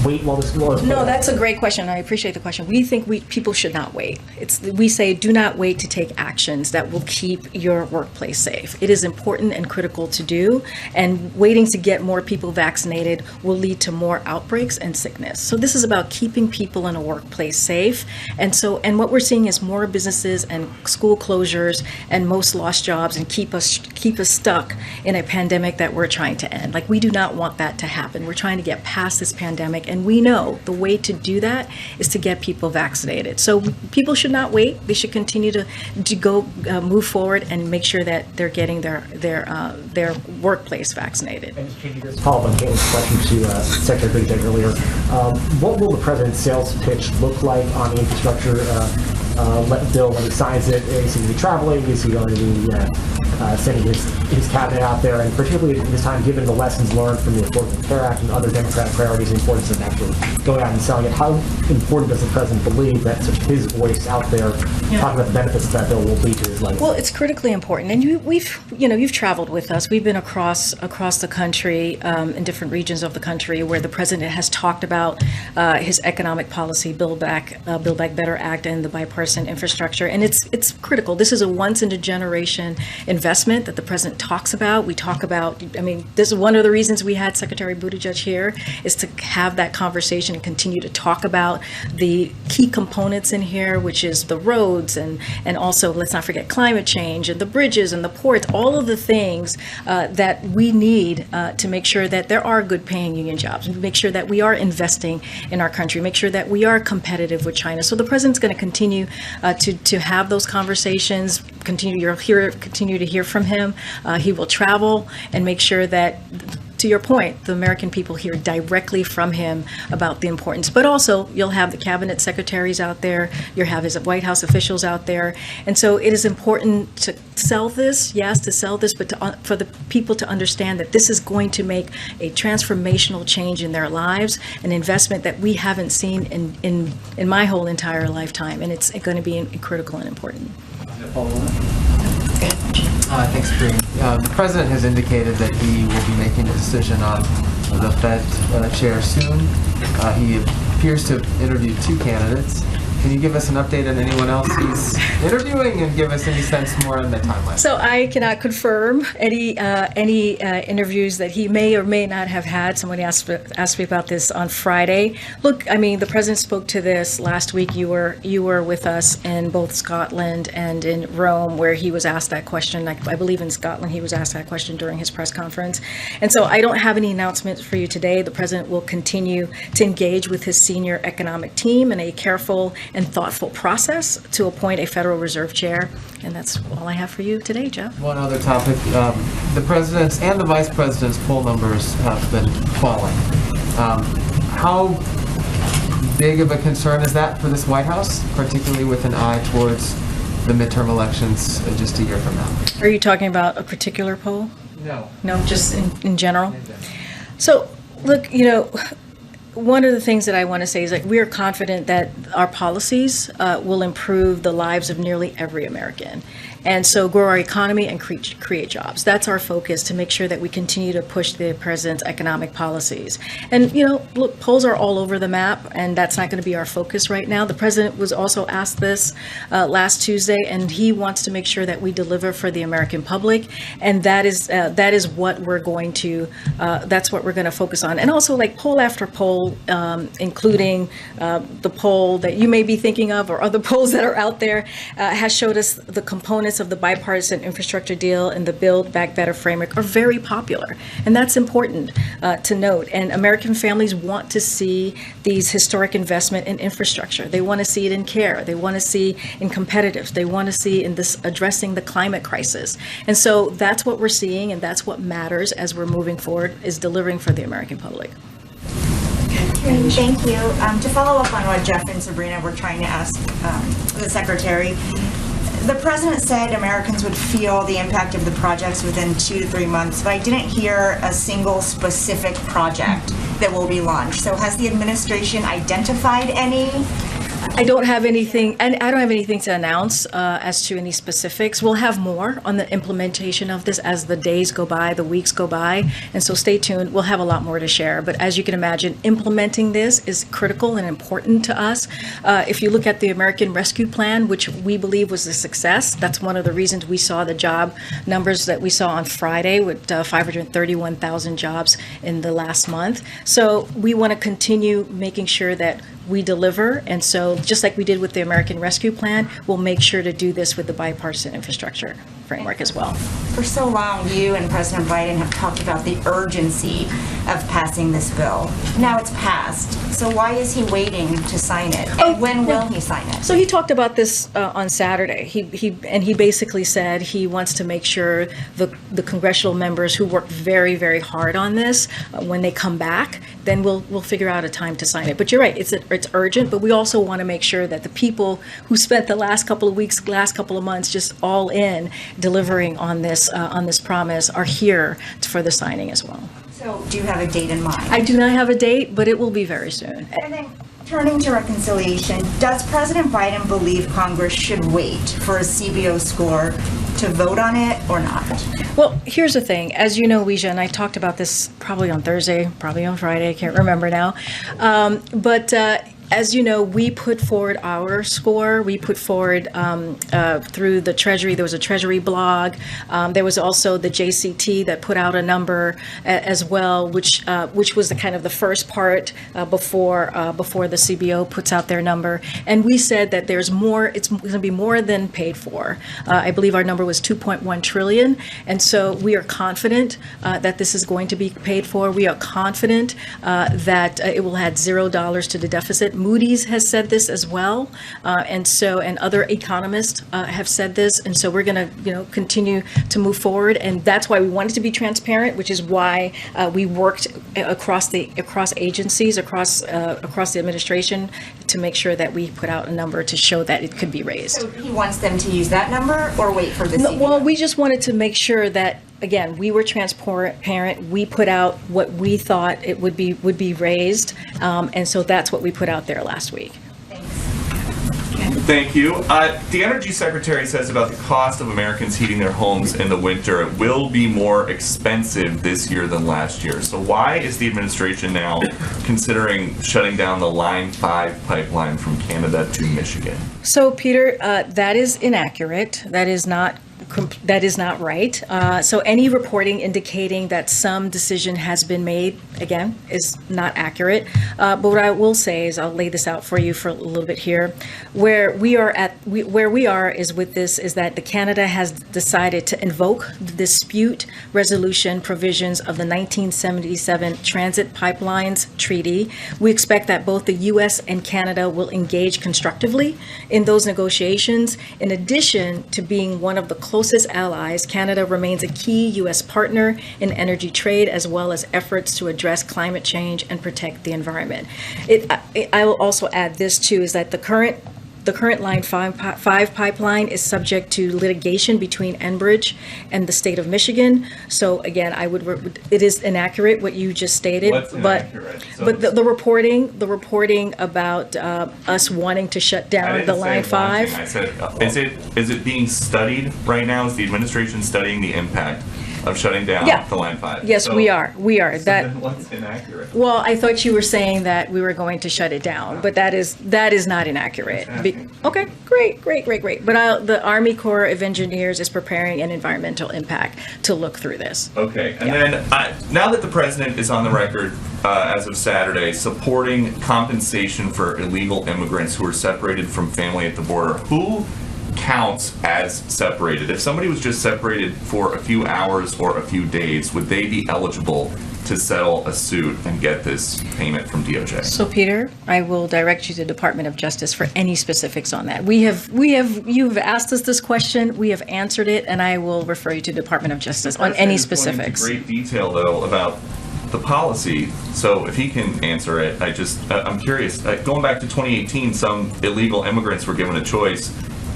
wait while this law is put No, out? that's a great question. I appreciate the question. We think people should not wait. We say do not wait to take actions that will keep your workplace safe. It is important and critical to do, and waiting to get more people vaccinated will lead to more outbreaks and sickness. So this is about keeping people in a workplace safe. And what we're seeing is more businesses and school closures and most lost jobs, and keep us stuck in a pandemic that we're trying to end. We do not want that to happen. We're trying to get past this pandemic, and we know the way to do that is to get people vaccinated. So people should not wait. They should continue to move forward and make sure that they're getting their workplace vaccinated. And just follow up on Caitlin's question to Secretary Buttigieg earlier. What will the president's sales pitch look like on the infrastructure bill when he signs it? Is he going to be traveling? Is he going to be sending his cabinet out there, and particularly at this time, given the lessons learned from the Affordable Care Act and other Democratic priorities, the importance of actually going out and selling it. How important does the president believe that sort of his voice out there talking about the benefits that bill will lead to his legacy? Well, it's critically important, and you've traveled with us. We've been across the country, in different regions of the country, where the president has talked about his economic policy, Build Back Better Act, and the bipartisan infrastructure, and it's critical. This is a once in a generation investment that the president talks about. We talk about. I mean, this is one of the reasons we had Secretary Buttigieg here, is to have that conversation and continue to talk about the key components in here, which is the roads and also, let's not forget, climate change and the bridges and the ports, all of the things that we need to make sure that there are good paying union jobs, make sure that we are investing in our country, make sure that we are competitive with China. So the president's going to continue to have those conversations, continue to hear from him. He will travel and make sure that, to your point, the American people hear directly from him about the importance. But also, you'll have the cabinet secretaries out there, you'll have his White House officials out there. And so it is important to sell this, but for the people to understand that this is going to make a transformational change in their lives, an investment that we haven't seen in my whole entire lifetime. And it's going to be critical and important. Thanks, Karine. The president has indicated that he will be making a decision on the Fed chair soon. He appears to have interviewed 2 candidates. Can you give us an update on anyone else he's interviewing and give us any sense more on the timeline? So I cannot confirm any interviews that he may or may not have had. Somebody asked me about this on Friday. Look, I mean, the president spoke to this last week. You were with us in both Scotland and in Rome, where he was asked that question. I believe in Scotland he was asked that question during his press conference. And so I don't have any announcements for you today. The president will continue to engage with his senior economic team in a careful and thoughtful process to appoint a Federal Reserve chair. And that's all I have for you today, Jeff. One other topic. The president's and the vice president's poll numbers have been falling. How big of a concern is that for this White House, particularly with an eye towards the midterm elections just a year from now? Are you talking about a particular poll? No. No, just in general? So, look, one of the things that I want to say is that we are confident that our policies will improve the lives of nearly every American. And so grow our economy and create jobs. That's our focus, to make sure that we continue to push the president's economic policies. And, look, polls are all over the map, and that's not going to be our focus right now. The president was also asked this last Tuesday, and he wants to make sure that we deliver for the American public. And that is what we're going to, that's what we're going to focus on. And also, like, poll after poll, including the poll that you may be thinking of or other polls that are out there, has showed us the components of the bipartisan infrastructure deal and the Build Back Better framework are very popular. And that's important to note. And American families want to see these historic investment in infrastructure. They want to see it in care. They want to see in competitiveness. They want to see in this addressing the climate crisis. And so that's what we're seeing, and that's what matters as we're moving forward, is delivering for the American public. Thank you. To follow up on what Jeff and Sabrina were trying to ask the Secretary, the President said Americans would feel the impact of the projects within 2 to 3 months, but I didn't hear a single specific project that will be launched. So has the administration identified any? I don't have anything, and I don't have anything to announce as to any specifics. We'll have more on the implementation of this as the days go by, the weeks go by, and so stay tuned. We'll have a lot more to share. But as you can imagine, implementing this is critical and important to us. If you look at the American Rescue Plan, which we believe was a success, that's one of the reasons we saw the job numbers that we saw on Friday with 531,000 jobs in the last month. So we want to continue making sure that we deliver, and so just like we did with the American Rescue Plan, we'll make sure to do this with the bipartisan infrastructure framework as well. For so long, you and President Biden have talked about the urgency of passing this bill. Now it's passed, so why is he waiting to sign it? And when will he sign it? So he talked about this on Saturday. He basically said he wants to make sure the congressional members who worked very, very hard on this, when they come back, then we'll figure out a time to sign it. But you're right, it's urgent, but we also want to make sure that the people who spent the last couple of weeks, last couple of months just all in delivering on this promise are here for the signing as well. So do you have a date in mind? I do not have a date, but it will be very soon. And then turning to reconciliation, does President Biden believe Congress should wait for a CBO score to vote on it or not? Well, here's the thing. As you know, Weijia, and I talked about this probably on Thursday, probably on Friday, I can't remember now. But as you know, we put forward our score. We put forward through the Treasury. There was a Treasury blog. There was also the JCT that put out a number as well, which was the kind of the first part before the CBO puts out their number. And we said that there's more. It's going to be more than paid for. I believe our number was 2.1 trillion. And so we are confident that this is going to be paid for. We are confident that it will add $0 to the deficit. Moody's has said this as well, and other economists have said this, and so we're going to continue to move forward, and that's why we wanted to be transparent, which is why we worked across agencies, across the administration, to make sure that we put out a number to show that it could be raised. So he wants them to use that number or wait for the CBO? Well, we just wanted to make sure that, again, we were transparent. We put out what we thought it would be raised, and so that's what we put out there last week. Thank you. The Energy Secretary says about the cost of Americans heating their homes in the winter, it will be more expensive this year than last year. So why is the administration now considering shutting down the Line 5 pipeline from Canada to Michigan? So, Peter, that is inaccurate. That is not right. So any reporting indicating that some decision has been made, again, is not accurate. But what I will say is, I'll lay this out for you for a little bit here. Where we are is with this is that the Canada has decided to invoke the dispute resolution provisions of the 1977 Transit Pipelines Treaty. We expect that both the U.S. and Canada will engage constructively in those negotiations. In addition to being one of the closest allies, Canada remains a key U.S. partner in energy trade, as well as efforts to address climate change and protect the environment. I will also add this too, is that the current Line 5 pipeline is subject to litigation between Enbridge and the state of Michigan. So again, it is inaccurate what you just stated. What's inaccurate? But the reporting about us wanting to shut down the Line 5. I said, is it being studied right now? Is the administration studying the impact of shutting down the Line 5? Yes, we are. So then what's inaccurate? Well, I thought you were saying that we were going to shut it down, but that is not inaccurate. Okay, great. But the Army Corps of Engineers is preparing an environmental impact to look through this. Okay, and then now that the president is on the record as of Saturday supporting compensation for illegal immigrants who are separated from family at the border, who counts as separated? If somebody was just separated for a few hours or a few days, would they be eligible to settle a suit and get this payment from DOJ? So, Peter, I will direct you to the Department of Justice for any specifics on that. You've asked us this question, we have answered it, and I will refer you to the Department of Justice on any specifics. Great detail, though, about the policy. So if he can answer it, I'm curious. Going back to 2018, some illegal immigrants were given a choice: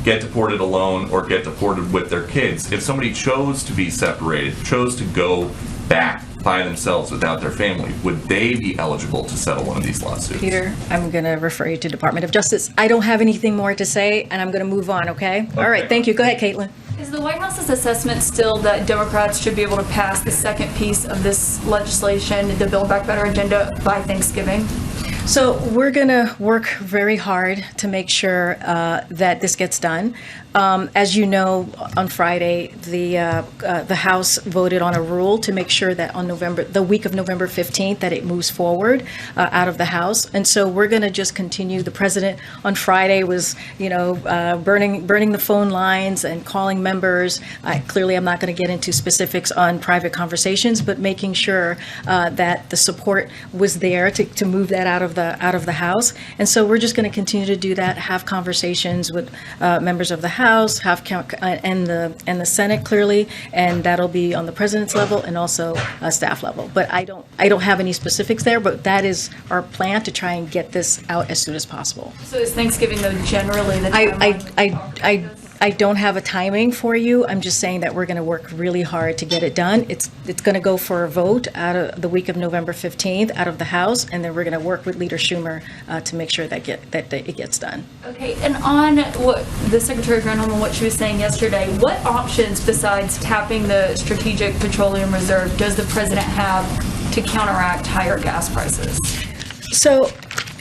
get deported alone or get deported with their kids. If somebody chose to be separated, chose to go back by themselves without their family, would they be eligible to settle one of these lawsuits? Peter, I'm going to refer you to Department of Justice. I don't have anything more to say, and I'm going to move on, okay? All right, thank you. Go ahead, Caitlin. Is the White House's assessment still that Democrats should be able to pass the second piece of this legislation, the Build Back Better agenda, by Thanksgiving? So we're going to work very hard to make sure that this gets done. As you know, on Friday, the House voted on a rule to make sure that on the week of November 15th, that it moves forward out of the House. And so we're going to just continue. The president on Friday was, burning the phone lines and calling members. Clearly, I'm not going to get into specifics on private conversations, but making sure that the support was there to move that out of the House. And so we're just going to continue to do that, have conversations with members of the House, and the Senate clearly, and that'll be on the president's level and also staff level. But I don't have any specifics there, but that is our plan to try and get this out as soon as possible. So is Thanksgiving though generally the timeline? I don't have a timing for you. I'm just saying that we're going to work really hard to get it done. It's going to go for a vote out of the week of November 15th out of the House, and then we're going to work with Leader Schumer to make sure that it gets done. Okay, and on what the Secretary Granholm and what she was saying yesterday, what options besides tapping the Strategic Petroleum Reserve does the president have to counteract higher gas prices? So,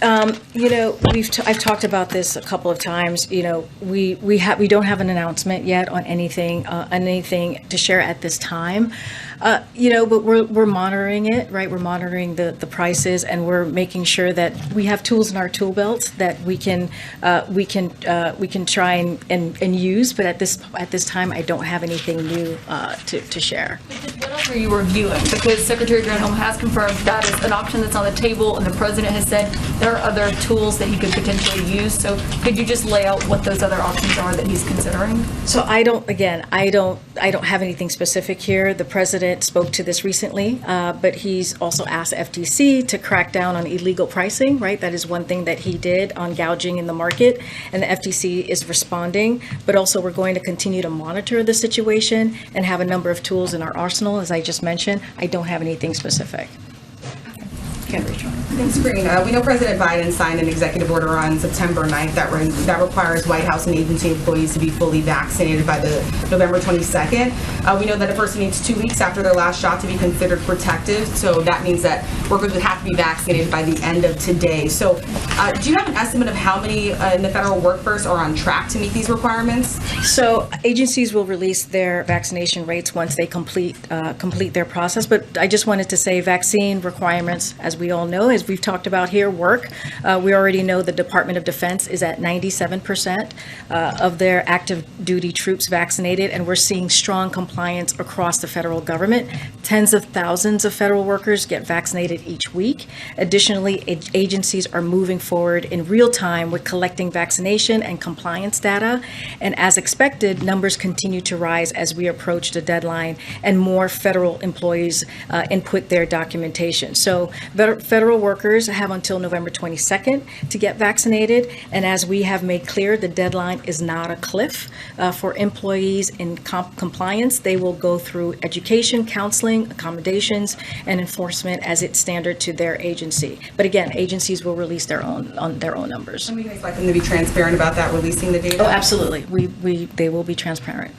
I've talked about this a couple of times. We don't have an announcement yet on anything to share at this time. But we're monitoring it, right? We're monitoring the prices, and we're making sure that we have tools in our tool belt that we can try and use. But at this time, I don't have anything new to share. What else are you reviewing? Because Secretary Granholm has confirmed that is an option that's on the table, and the president has said there are other tools that he could potentially use. So could you just lay out what those other options are that he's considering? So I don't have anything specific here. The president spoke to this recently, but he's also asked FTC to crack down on illegal pricing, right? That is one thing that he did on gouging in the market, and the FTC is responding. But also we're going to continue to monitor the situation and have a number of tools in our arsenal, as I just mentioned. I don't have anything specific. Thanks, Karine. We know President Biden signed an executive order on September 9th that requires White House and agency employees to be fully vaccinated by the November 22nd. We know that a person needs 2 weeks after their last shot to be considered protective, so that means that workers would have to be vaccinated by the end of today. So do you have an estimate of how many in the federal workforce are on track to meet these requirements? So agencies will release their vaccination rates once they complete their process, but I just wanted to say vaccine requirements, as we all know, as we've talked about here, work. We already know the Department of Defense is at 97% of their active duty troops vaccinated, and we're seeing strong compliance across the federal government. Tens of thousands of federal workers get vaccinated each week. Additionally, agencies are moving forward in real time with collecting vaccination and compliance data, and as expected, numbers continue to rise as we approach the deadline and more federal employees input their documentation. So federal workers have until November 22nd to get vaccinated, and as we have made clear, the deadline is not a cliff. For employees in compliance, they will go through education, counseling, accommodations, and enforcement as it's standard to their agency. But again, agencies will release their own numbers. And we can expect them to be transparent about that, releasing the data? Oh, absolutely. They will be transparent.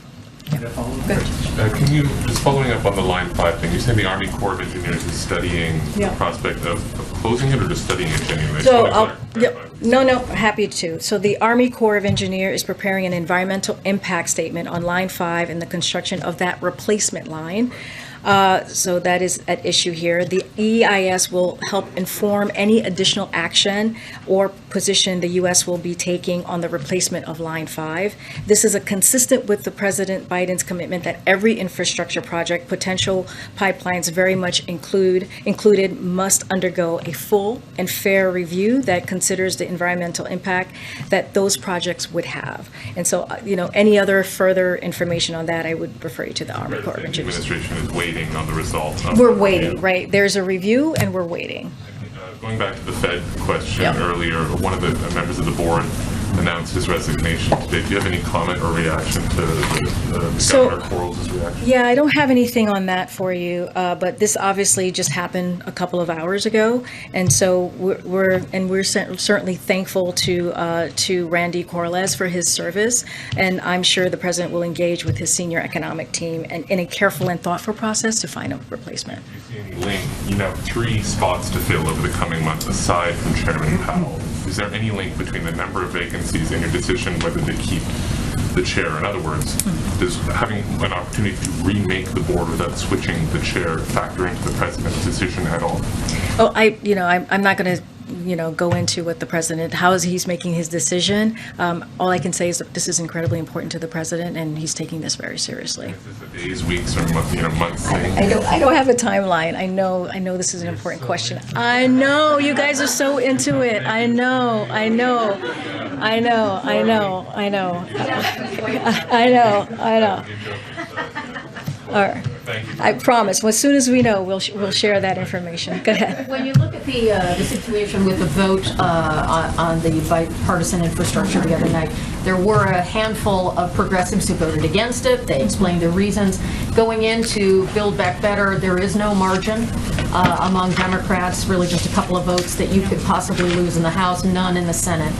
Can you, just following up on the Line 5 thing, you said the Army Corps of Engineers is studying the prospect of closing it, or just studying it genuinely? So, happy to. So the Army Corps of Engineers is preparing an environmental impact statement on Line 5 and the construction of that replacement line. So that is at issue here. The EIS will help inform any additional action or position the U.S. will be taking on the replacement of Line 5. This is consistent with the President Biden's commitment that every infrastructure project, potential pipelines very much included, must undergo a full and fair review that considers the environmental impact that those projects would have. And so, any other further information on that, I would refer you to the Army Corps of Engineers. The administration is waiting on the result. We're waiting, right? There's a review and we're waiting. Going back to the Fed question earlier, one of the members of the board announced his resignation today. Do you have any comment or reaction to Governor Quarles' reaction? Yeah, I don't have anything on that for you, but this obviously just happened a couple of hours ago, and so we're certainly thankful to Randy Corlez for his service, and I'm sure the president will engage with his senior economic team and in a careful and thoughtful process to find a replacement. Do you see any link? You have 3 spots to fill over the coming months aside from Chairman Powell. Is there any link between the number of vacancies and your decision whether to keep the chair? In other words, does having an opportunity to remake the board without switching the chair factor into the president's decision at all? Oh, I'm not going to go into what the president, how is he's making his decision. All I can say is that this is incredibly important to the president, and he's taking this very seriously. Is this a days, weeks, or months thing? I don't have a timeline. I know this is an important question. I know you guys are so into it. I know. All right. I promise. Well, as soon as we know, we'll share that information. Go ahead. When you look at the situation with the vote on the bipartisan infrastructure the other night, there were a handful of progressives who voted against it. They explained their reasons. Going into Build Back Better, there is no margin among Democrats, really just a couple of votes that you could possibly lose in the House, none in the Senate.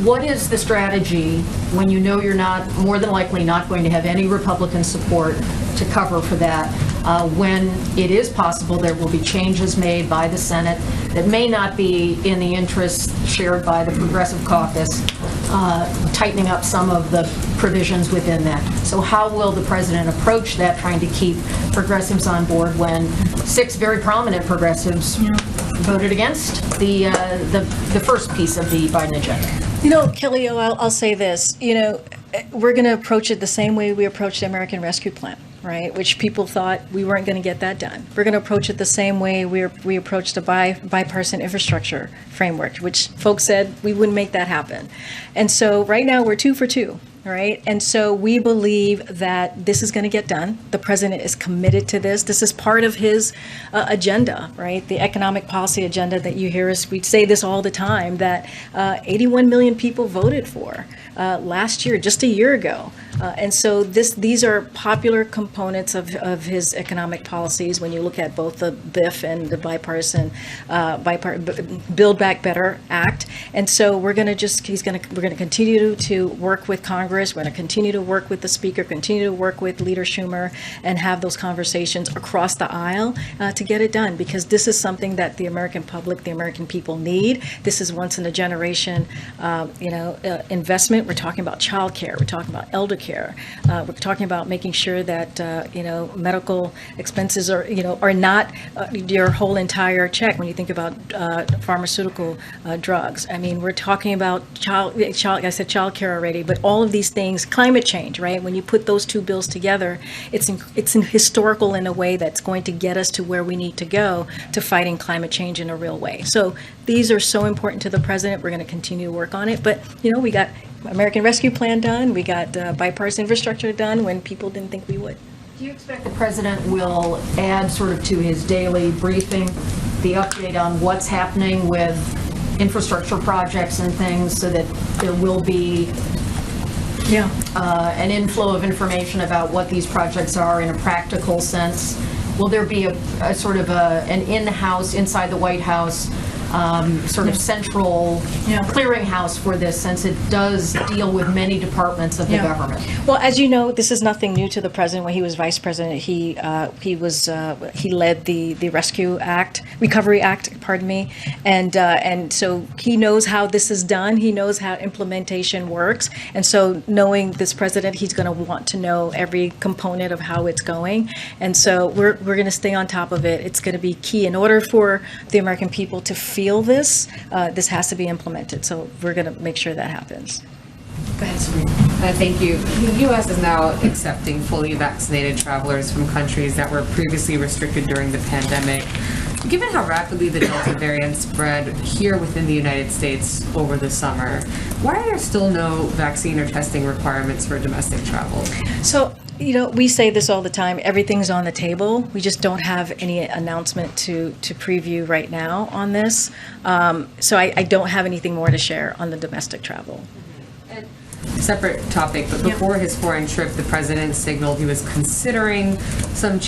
What is the strategy when you know you're more than likely not going to have any Republican support to cover for that, when it is possible there will be changes made by the Senate that may not be in the interests shared by the Progressive Caucus, tightening up some of the provisions within that? So how will the president approach that, trying to keep progressives on board when 6 very prominent progressives voted against the first piece of the Biden agenda? Kelly, I'll say this. We're going to approach it the same way we approached the American Rescue Plan, right? Which people thought we weren't going to get that done. We're going to approach it the same way we approached the bipartisan infrastructure framework, which folks said we wouldn't make that happen. And so right now we're 2 for 2. All right. And so we believe that this is going to get done. The president is committed to this. This is part of his agenda, right? The economic policy agenda that you hear us, we say this all the time, that 81 million people voted for last year, just a year ago. And so these are popular components of his economic policies when you look at both the BIF and the bipartisan Build Back Better Act. And so we're going to continue to work with Congress. We're going to continue to work with the Speaker, continue to work with Leader Schumer, and have those conversations across the aisle to get it done, because this is something that the American public, the American people need. This is once in a generation, investment. We're talking about child care. We're talking about elder care. We're talking about making sure that medical expenses are not your whole entire check. When you think about pharmaceutical drugs, I mean, we're talking about child. I said child care already, but all of these things, climate change, right? When you put those 2 bills together, it's historical in a way that's going to get us to where we need to go to fighting climate change in a real way. So these are so important to the president. We're going to continue to work on it. But we got American Rescue Plan done. We got bipartisan infrastructure done when people didn't think we would. Do you expect the president will add sort of to his daily briefing the update on what's happening with infrastructure projects and things, so that there will be an inflow of information about what these projects are in a practical sense? Will there be a sort of an in-house, inside the White House, sort of central clearinghouse for this, since it does deal with many departments of the government? Well, as you know, this is nothing new to the president. When he was vice president, he led the Recovery Act, pardon me, and so he knows how this is done. He knows how implementation works, and so knowing this president, he's going to want to know every component of how it's going, and so we're going to stay on top of it. It's going to be key in order for the American people to feel this. This has to be implemented, so we're going to make sure that happens. Go ahead, Serena. Thank you. The U.S. is now accepting fully vaccinated travelers from countries that were previously restricted during the pandemic. Given how rapidly the Delta variant spread here within the United States over the summer, why are there still no vaccine or testing requirements for domestic travel? So, we say this all the time, everything's on the table. We just don't have any announcement to preview right now on this. So I don't have anything more to share on the domestic travel. Separate topic, but before his foreign trip, the president signaled he was considering some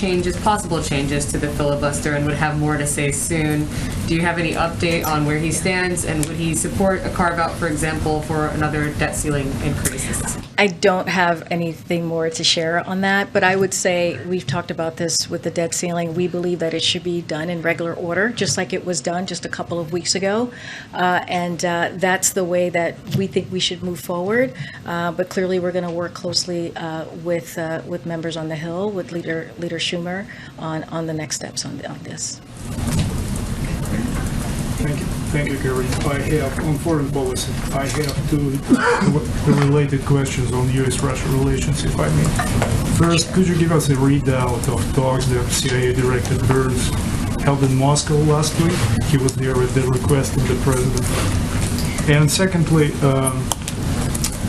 possible changes to the filibuster, and would have more to say soon. Do you have any update on where he stands, and would he support a carve-out, for example, for another debt ceiling increase? I don't have anything more to share on that, but I would say we've talked about this with the debt ceiling. We believe that it should be done in regular order, just like it was done just a couple of weeks ago, and that's the way that we think we should move forward. But clearly, we're going to work closely with members on the Hill, with Leader Schumer on the next steps on this. Thank you. Thank you, Karine. I have, on foreign policy, I have two related questions on U.S.-Russia relations, if I may. First, could you give us a readout of talks that CIA Director Burns held in Moscow last week? He was there at the request of the president. And secondly,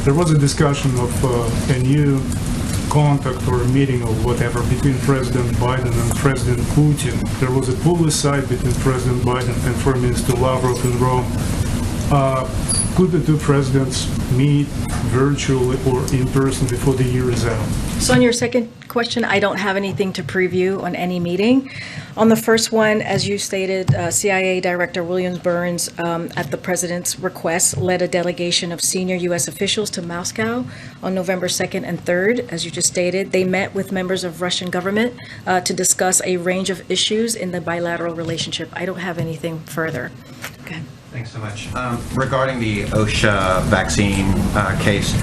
there was a discussion of a new contact or a meeting or whatever between President Biden and President Putin. There was a pull aside between President Biden and Foreign Minister Lavrov in Rome. Could the two presidents meet virtually or in person before the year is out? So on your second question, I don't have anything to preview on any meeting. On the first one, as you stated, CIA Director William Burns, at the president's request, led a delegation of senior U.S. officials to Moscow on November 2nd and 3rd, as you just stated. They met with members of Russian government to discuss a range of issues in the bilateral relationship. I don't have anything further. Okay. Thanks so much. Regarding the OSHA vaccine case,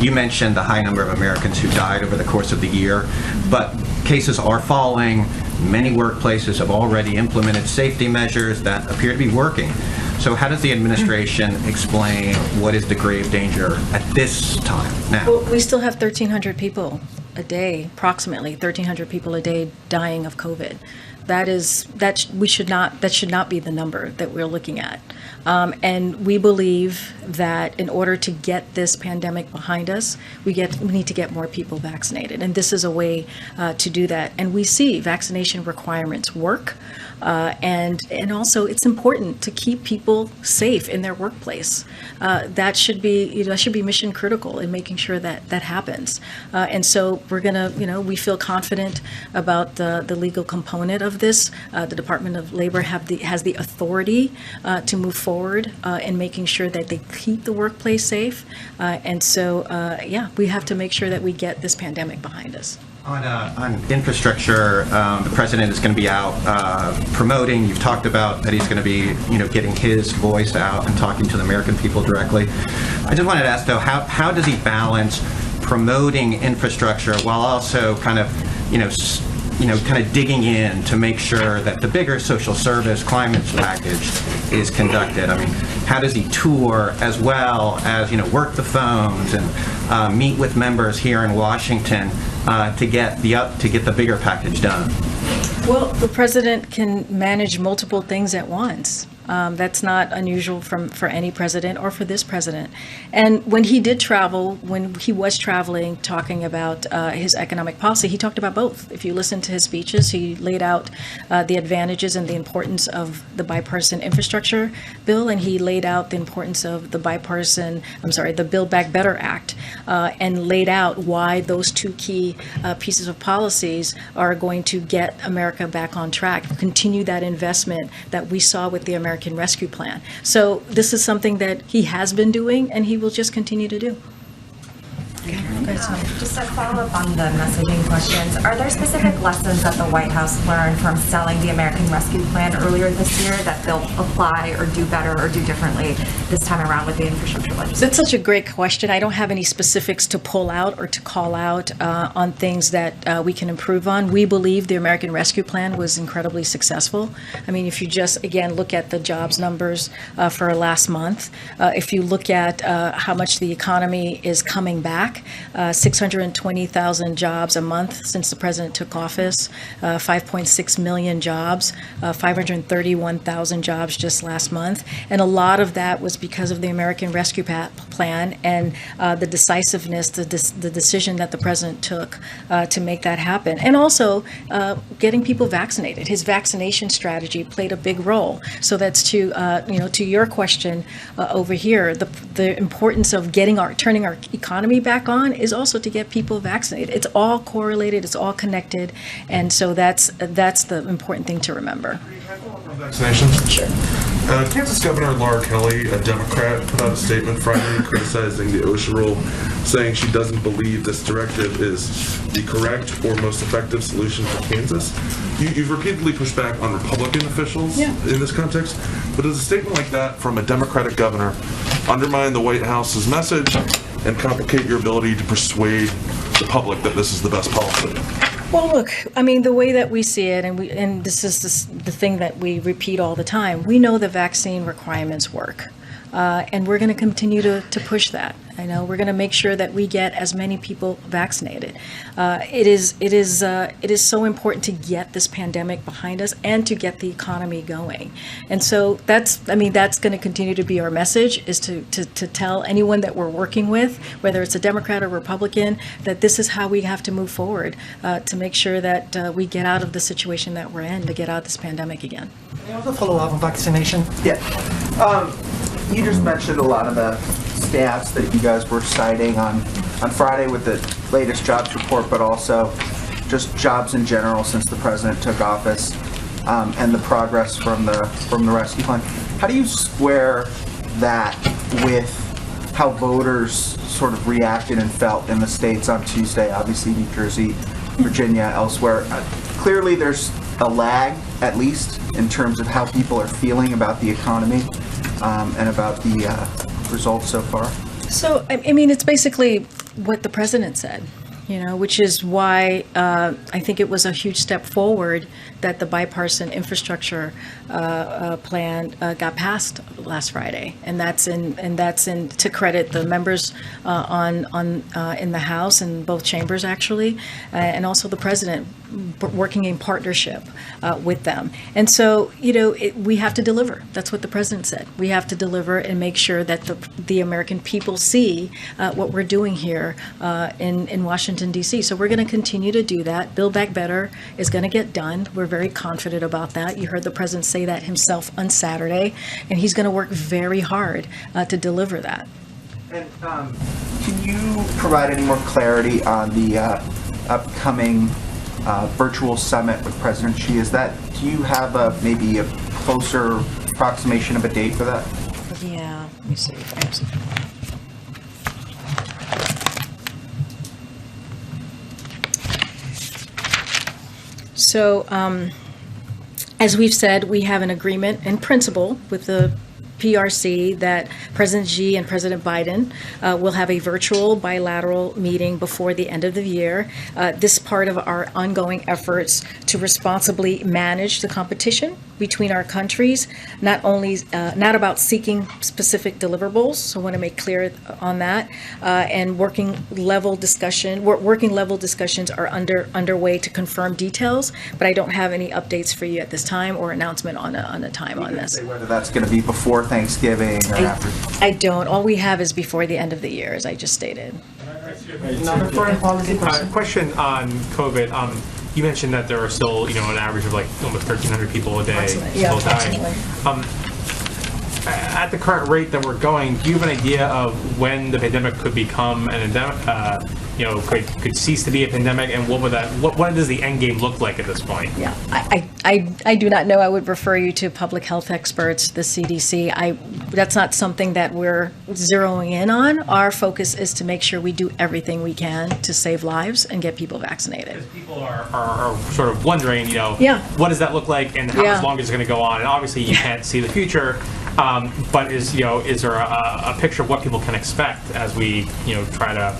you mentioned the high number of Americans who died over the course of the year, but cases are falling. Many workplaces have already implemented safety measures that appear to be working. So how does the administration explain what is the grave danger at this time now? Well, we still have 1,300 people a day, approximately 1,300 people a day dying of COVID. That should not be the number that we're looking at. And we believe that in order to get this pandemic behind us, we need to get more people vaccinated. And this is a way to do that. And we see vaccination requirements work. And also it's important to keep people safe in their workplace. That should be mission critical in making sure that that happens. And so we're gonna, we feel confident about the legal component of this. The Department of Labor has the authority to move forward in making sure that they keep the workplace safe. And so, we have to make sure that we get this pandemic behind us. On infrastructure, the president is going to be out promoting. You've talked about that he's going to be, getting his voice out and talking to the American people directly. I just wanted to ask, though, how does he balance promoting infrastructure while also kind of digging in to make sure that the bigger social service climate package is conducted? I mean, how does he tour as well as, work the phones and meet with members here in Washington to get the bigger package done? Well, the president can manage multiple things at once. That's not unusual for any president or for this president. And when he was traveling, talking about his economic policy, he talked about both. If you listen to his speeches, he laid out the advantages and the importance of the bipartisan infrastructure bill, and he laid out the importance of the Build Back Better Act, and laid out why those two key pieces of policies are going to get America back on track, continue that investment that we saw with the American Rescue Plan. So this is something that he has been doing and he will just continue to do. Just a follow-up on the messaging questions. Are there specific lessons that the White House learned from selling the American Rescue Plan earlier this year that they'll apply or do better or do differently this time around with the infrastructure legislation? That's such a great question. I don't have any specifics to pull out or to call out on things that we can improve on. We believe the American Rescue Plan was incredibly successful. I mean, if you just, again, look at the jobs numbers for last month, if you look at how much the economy is coming back, 620,000 jobs a month since the president took office, 5.6 million jobs, 531,000 jobs just last month. And a lot of that was because of the American Rescue Plan and the decisiveness, the decision that the president took to make that happen. And also getting people vaccinated. His vaccination strategy played a big role. So that's to your question over here, the importance of turning our economy back on is also to get people vaccinated. It's all correlated, it's all connected, and so that's the important thing to remember. Vaccinations? Sure. Kansas Governor Laura Kelly, a Democrat, put out a statement Friday criticizing the OSHA rule, saying she doesn't believe this directive is the correct or most effective solution for Kansas. You've repeatedly pushed back on Republican officials in this context, but does a statement like that from a Democratic governor undermine the White House's message and complicate your ability to persuade the public that this is the best policy? Well, look, I mean, the way that we see it, and this is the thing that we repeat all the time, we know the vaccine requirements work. And we're going to continue to push that. I know we're going to make sure that we get as many people vaccinated. It is so important to get this pandemic behind us and to get the economy going. And so that's going to continue to be our message, is to tell anyone that we're working with, whether it's a Democrat or Republican, that this is how we have to move forward to make sure that we get out of the situation that we're in, to get out of this pandemic again. Can I also follow up on vaccination? Yeah. You just mentioned a lot of the stats that you guys were citing on Friday with the latest jobs report, but also just jobs in general since the president took office, and the progress from the rescue plan. How do you square that with how voters sort of reacted and felt in the states on Tuesday? Obviously, New Jersey, Virginia, elsewhere. Clearly, there's a lag, at least, in terms of how people are feeling about the economy. And about the results so far? So, I mean, it's basically what the president said, which is why I think it was a huge step forward that the bipartisan infrastructure plan got passed last Friday, and that's in to credit the members in the House and both chambers actually, and also the president working in partnership with them. And so we have to deliver. That's what the president said. We have to deliver and make sure that the American people see what we're doing here in Washington D.C. So we're going to continue to do that. Build Back Better is going to get done. We're very confident about that. You heard the president say that himself on Saturday, and he's going to work very hard to deliver that. And can you provide any more clarity on the upcoming virtual summit with President Xi? Do you have maybe a closer approximation of a date for that? Yeah, let me see if I have something. So, as we've said, we have an agreement in principle with the PRC that President Xi and President Biden will have a virtual bilateral meeting before the end of the year. This is part of our ongoing efforts to responsibly manage the competition between our countries, not about seeking specific deliverables, so I want to make clear on that, and working level discussions are underway to confirm details, but I don't have any updates for you at this time or announcement on a time on this. Say whether that's going to be before Thanksgiving or after? I don't. All we have is before the end of the year, as I just stated. Another foreign policy question on COVID. You mentioned that there are still, an average of like almost 1,300 people a day still dying. At the current rate that we're going, do you have an idea of when the pandemic could become an endemic? Could cease to be a pandemic, and what does the end game look like at this point? Yeah, I do not know. I would refer you to public health experts, the CDC. That's not something that we're zeroing in on. Our focus is to make sure we do everything we can to save lives and get people vaccinated. People are sort of wondering, what does that look like, and how much longer is it going to go on? And obviously, you can't see the future. But is there a picture of what people can expect as we try to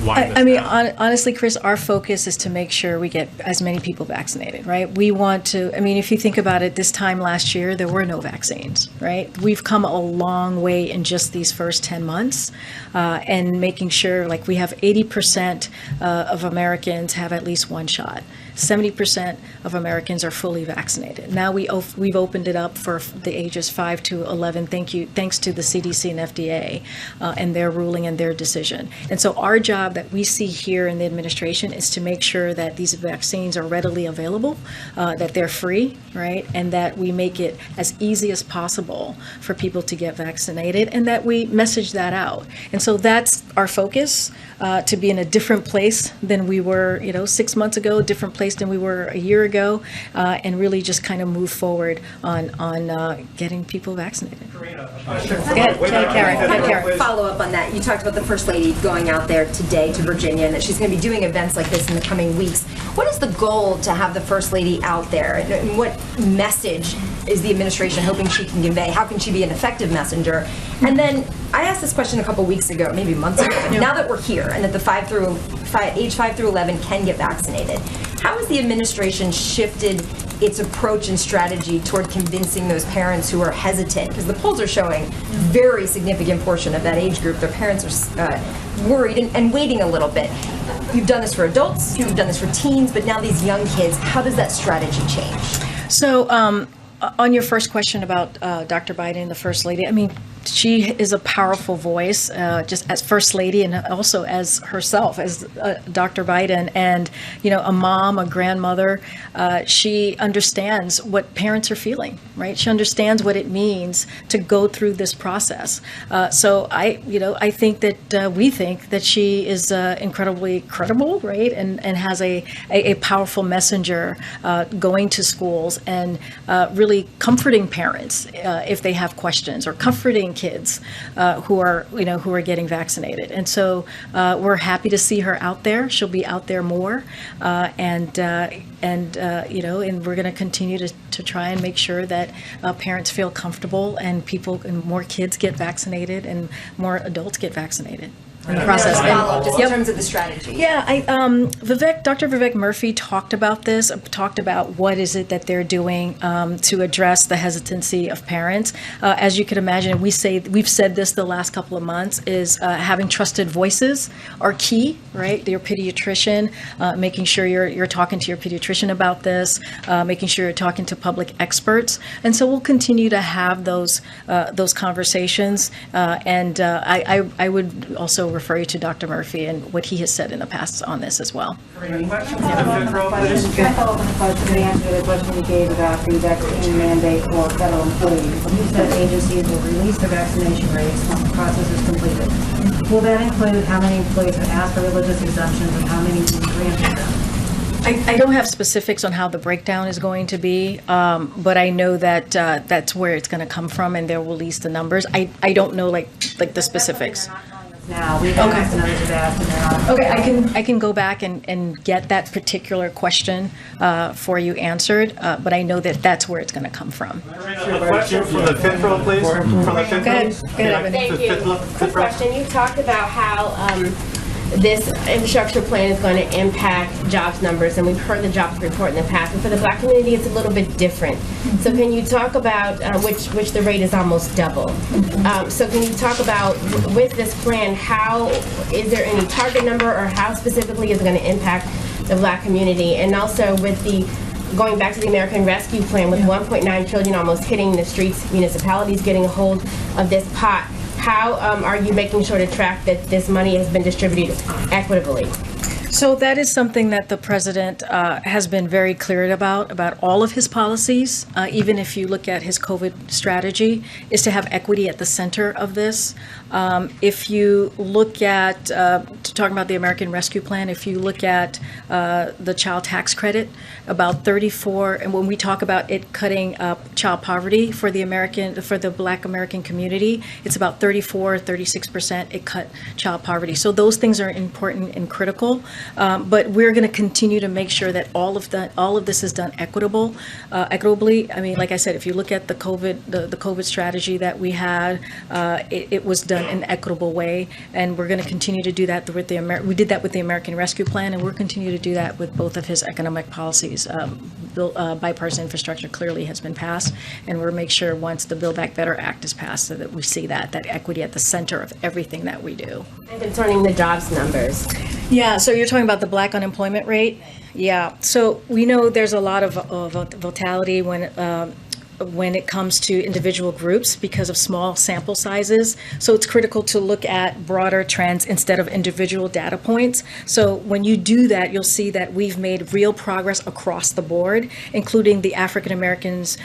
wind this down? Honestly, Chris, our focus is to make sure we get as many people vaccinated, right? We want to, if you think about it, this time last year, there were no vaccines, right? We've come a long way in just these first 10 months, and making sure, like, we have 80% of Americans have at least one shot. 70% of Americans are fully vaccinated. Now we've opened it up for the ages 5 to 11, thanks to the CDC and FDA and their ruling and their decision. And so our job that we see here in the administration is to make sure that these vaccines are readily available, that they're free, right? And that we make it as easy as possible for people to get vaccinated, and that we message that out. And so that's our focus, to be in a different place than we were, 6 months ago, different place than we were a year ago, and really just kind of move forward on getting people vaccinated. Karen. Follow up on that. You talked about the First Lady going out there today to Virginia, and that she's going to be doing events like this in the coming weeks. What is the goal to have the First Lady out there? And what message is the administration hoping she can convey? How can she be an effective messenger? And then I asked this question a couple weeks ago, maybe months ago, but now that we're here and that the age 5 through 11 can get vaccinated, How has the administration shifted its approach and strategy toward convincing those parents who are hesitant? Because the polls are showing very significant portion of that age group, their parents are worried and waiting a little bit. You've done this for adults, you've done this for teens, but now these young kids, how does that strategy change? So, on your first question about Dr. Biden, the First Lady, I mean, she is a powerful voice, just as First Lady and also as herself, as Dr. Biden, and, you know, a mom, a grandmother. She understands what parents are feeling, right? She understands what it means to go through this process. So I think that we think that she is incredibly credible, right? And has a powerful messenger going to schools and really comforting parents if they have questions, or comforting kids who are getting vaccinated. And so we're happy to see her out there. She'll be out there more, and we're going to continue to try and make sure that parents feel comfortable and more kids get vaccinated and more adults get vaccinated. In the process. Just in terms of the strategy. Yeah, Dr. Vivek Murphy talked about this, talked about what is it that they're doing to address the hesitancy of parents. As you can imagine, we've said this the last couple of months, is having trusted voices are key, right? Your pediatrician, making sure you're talking to your pediatrician about this, making sure you're talking to public experts. And so we'll continue to have those conversations. I would also refer you to Dr. Murphy and what he has said in the past on this as well. Can I follow up on the question, the answer to the question you gave about the vaccine mandate for federal employees? You said agencies will release the vaccination rates once the process is completed. Will that include how many employees have asked for religious exemptions and how many will be granted them? I don't have specifics on how the breakdown is going to be, but I know that that's where it's going to come from, and they'll release the numbers. I don't know like the specifics. Now, we've asked and others have asked, and they're not. Okay, I can go back and get that particular question for you answered, but I know that that's where it's going to come from. A question from the fifth row, please. From the fifth row. Thank you. Quick question. You talked about how this infrastructure plan is going to impact jobs numbers, and we've heard the jobs report in the past, but for the Black community it's a little bit different. So can you talk about, which the rate is almost double. So can you talk about, with this plan, how, is there any target number, or how specifically is it going to impact the Black community? And also with the, going back to the American Rescue Plan, with 1.9 trillion almost hitting the streets, municipalities getting a hold of this pot, how are you making sure to track that this money has been distributed equitably? So that is something that the president has been very clear about all of his policies. Even if you look at his COVID strategy, is to have equity at the center of this. If you look at, talking about the American Rescue Plan, if you look at the child tax credit, about 34, and when we talk about it cutting child poverty for the Black American community, it's about 36% it cut child poverty. So those things are important and critical. But we're going to continue to make sure that all of this is done equitably. I mean, like I said, if you look at the COVID strategy that we had, it was done in an equitable way, and we're going to continue to do that with we did that with the American Rescue Plan, and we'll continue to do that with both of his economic policies. Bipartisan infrastructure clearly has been passed, and we'll make sure once the Build Back Better Act is passed, so that we see that equity at the center of everything that we do. And concerning the jobs numbers. Yeah, so you're talking about the Black unemployment rate? Yeah, so we know there's a lot of volatility when it comes to individual groups because of small sample sizes. So it's critical to look at broader trends instead of individual data points. So when you do that, you'll see that we've made real progress across the board, including the African Americans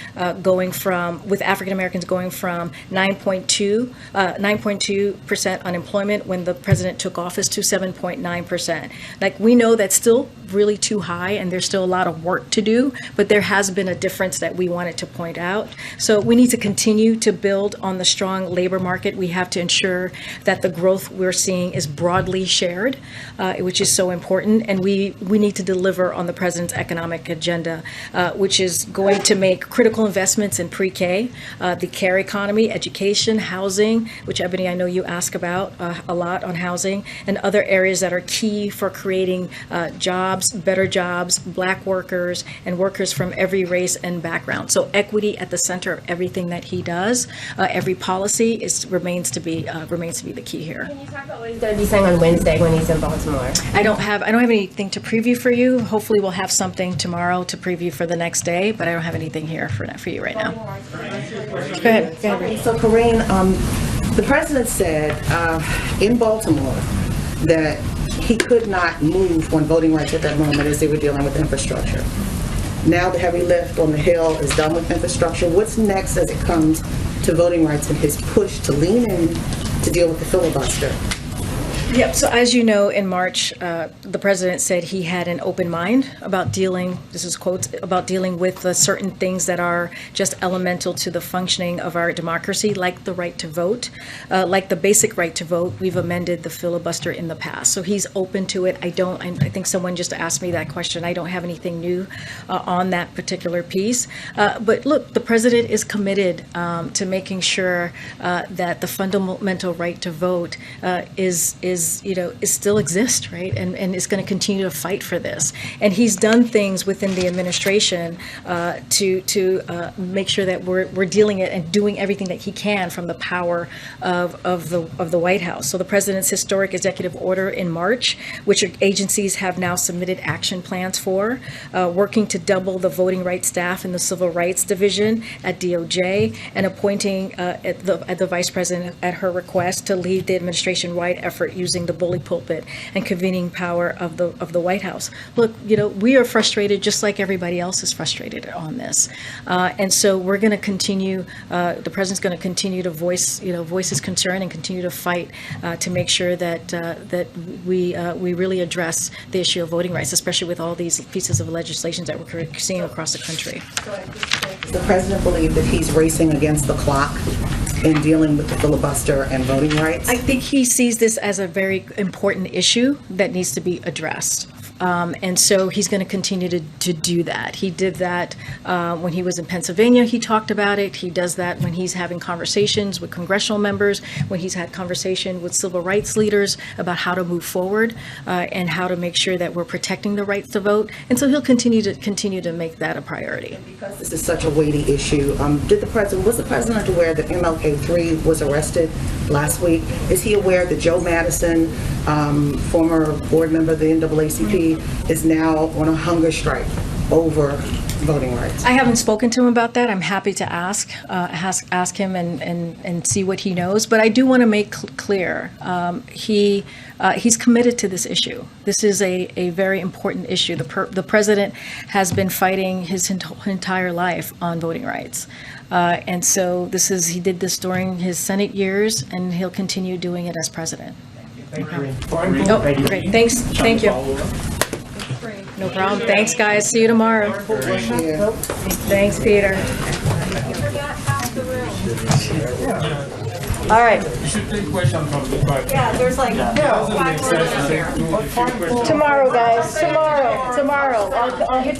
going from 9.2% unemployment when the president took office to 7.9%. Like, we know that's still really too high, and there's still a lot of work to do, but there has been a difference that we wanted to point out. out. So we need to continue to build on the strong labor market. We have to ensure that the growth we're seeing is broadly shared, which is so important. And we need to deliver on the president's economic agenda, which is going to make critical investments in pre-K, the care economy, education, housing, which Ebony, I know you ask about a lot on housing, and other areas that are key for creating jobs, better jobs, Black workers, and workers from every race and background. So equity at the center of everything that he does, every policy remains to be the key here. Can you talk about what he's going to be saying on Wednesday when he's in Baltimore? I don't have anything to preview for you. Hopefully we'll have something tomorrow to preview for the next day, but I don't have anything here for you right now. Go ahead. So Karine, the president said in Baltimore that he could not move on voting rights at that moment as they were dealing with infrastructure. Now the heavy lift on the Hill is done with infrastructure. What's next as it comes to voting rights and his push to lean in to deal with the filibuster? Yep. So as you know, in March, the president said he had an open mind about dealing, this is quotes, about dealing with certain things that are just elemental to the functioning of our democracy, like the right to vote, like the basic right to vote. We've amended the filibuster in the past. So he's open to it. I think someone just asked me that question. I don't have anything new on that particular piece. But look, the president is committed to making sure that the fundamental right to vote is still exists, right? And is going to continue to fight for this. And he's done things within the administration to make sure that we're dealing it and doing everything that he can from the power of the White House. So the president's historic executive order in March, which agencies have now submitted action plans for, working to double the voting rights staff in the Civil Rights Division at DOJ, and appointing at the vice president at her request to lead the administration-wide effort using the bully pulpit and convening power of the White House. Look, we are frustrated just like everybody else is frustrated on this, and so we're going to continue. The president's going to continue to voice his concern and continue to fight to make sure that we really address the issue of voting rights, especially with all these pieces of legislation that we're seeing across the country. Does the president believe that he's racing against the clock in dealing with the filibuster and voting rights? I think he sees this as a very important issue that needs to be addressed. And so he's going to continue to do that. He did that when he was in Pennsylvania. He talked about it. He does that when he's having conversations with congressional members, when he's had conversation with civil rights leaders about how to move forward and how to make sure that we're protecting the rights to vote. And so he'll continue to make that a priority. Because this is such a weighty issue, was the president aware that MLK3 was arrested last week? Is he aware that Joe Madison, former board member of the NAACP, is now on a hunger strike over voting rights? I haven't spoken to him about that. I'm happy to ask him and see what he knows. But I do want to make clear he's committed to this issue. This is a very important issue. The president has been fighting his entire life on voting rights. And so he did this during his Senate years, and he'll continue doing it as president. Thank you. Great. Thanks. Thank you. No problem. Thanks, guys. See you tomorrow. Thanks, Peter. All right. You should take questions from the back. Yeah, there's like 5 more here. Tomorrow, guys. Tomorrow. I'll hit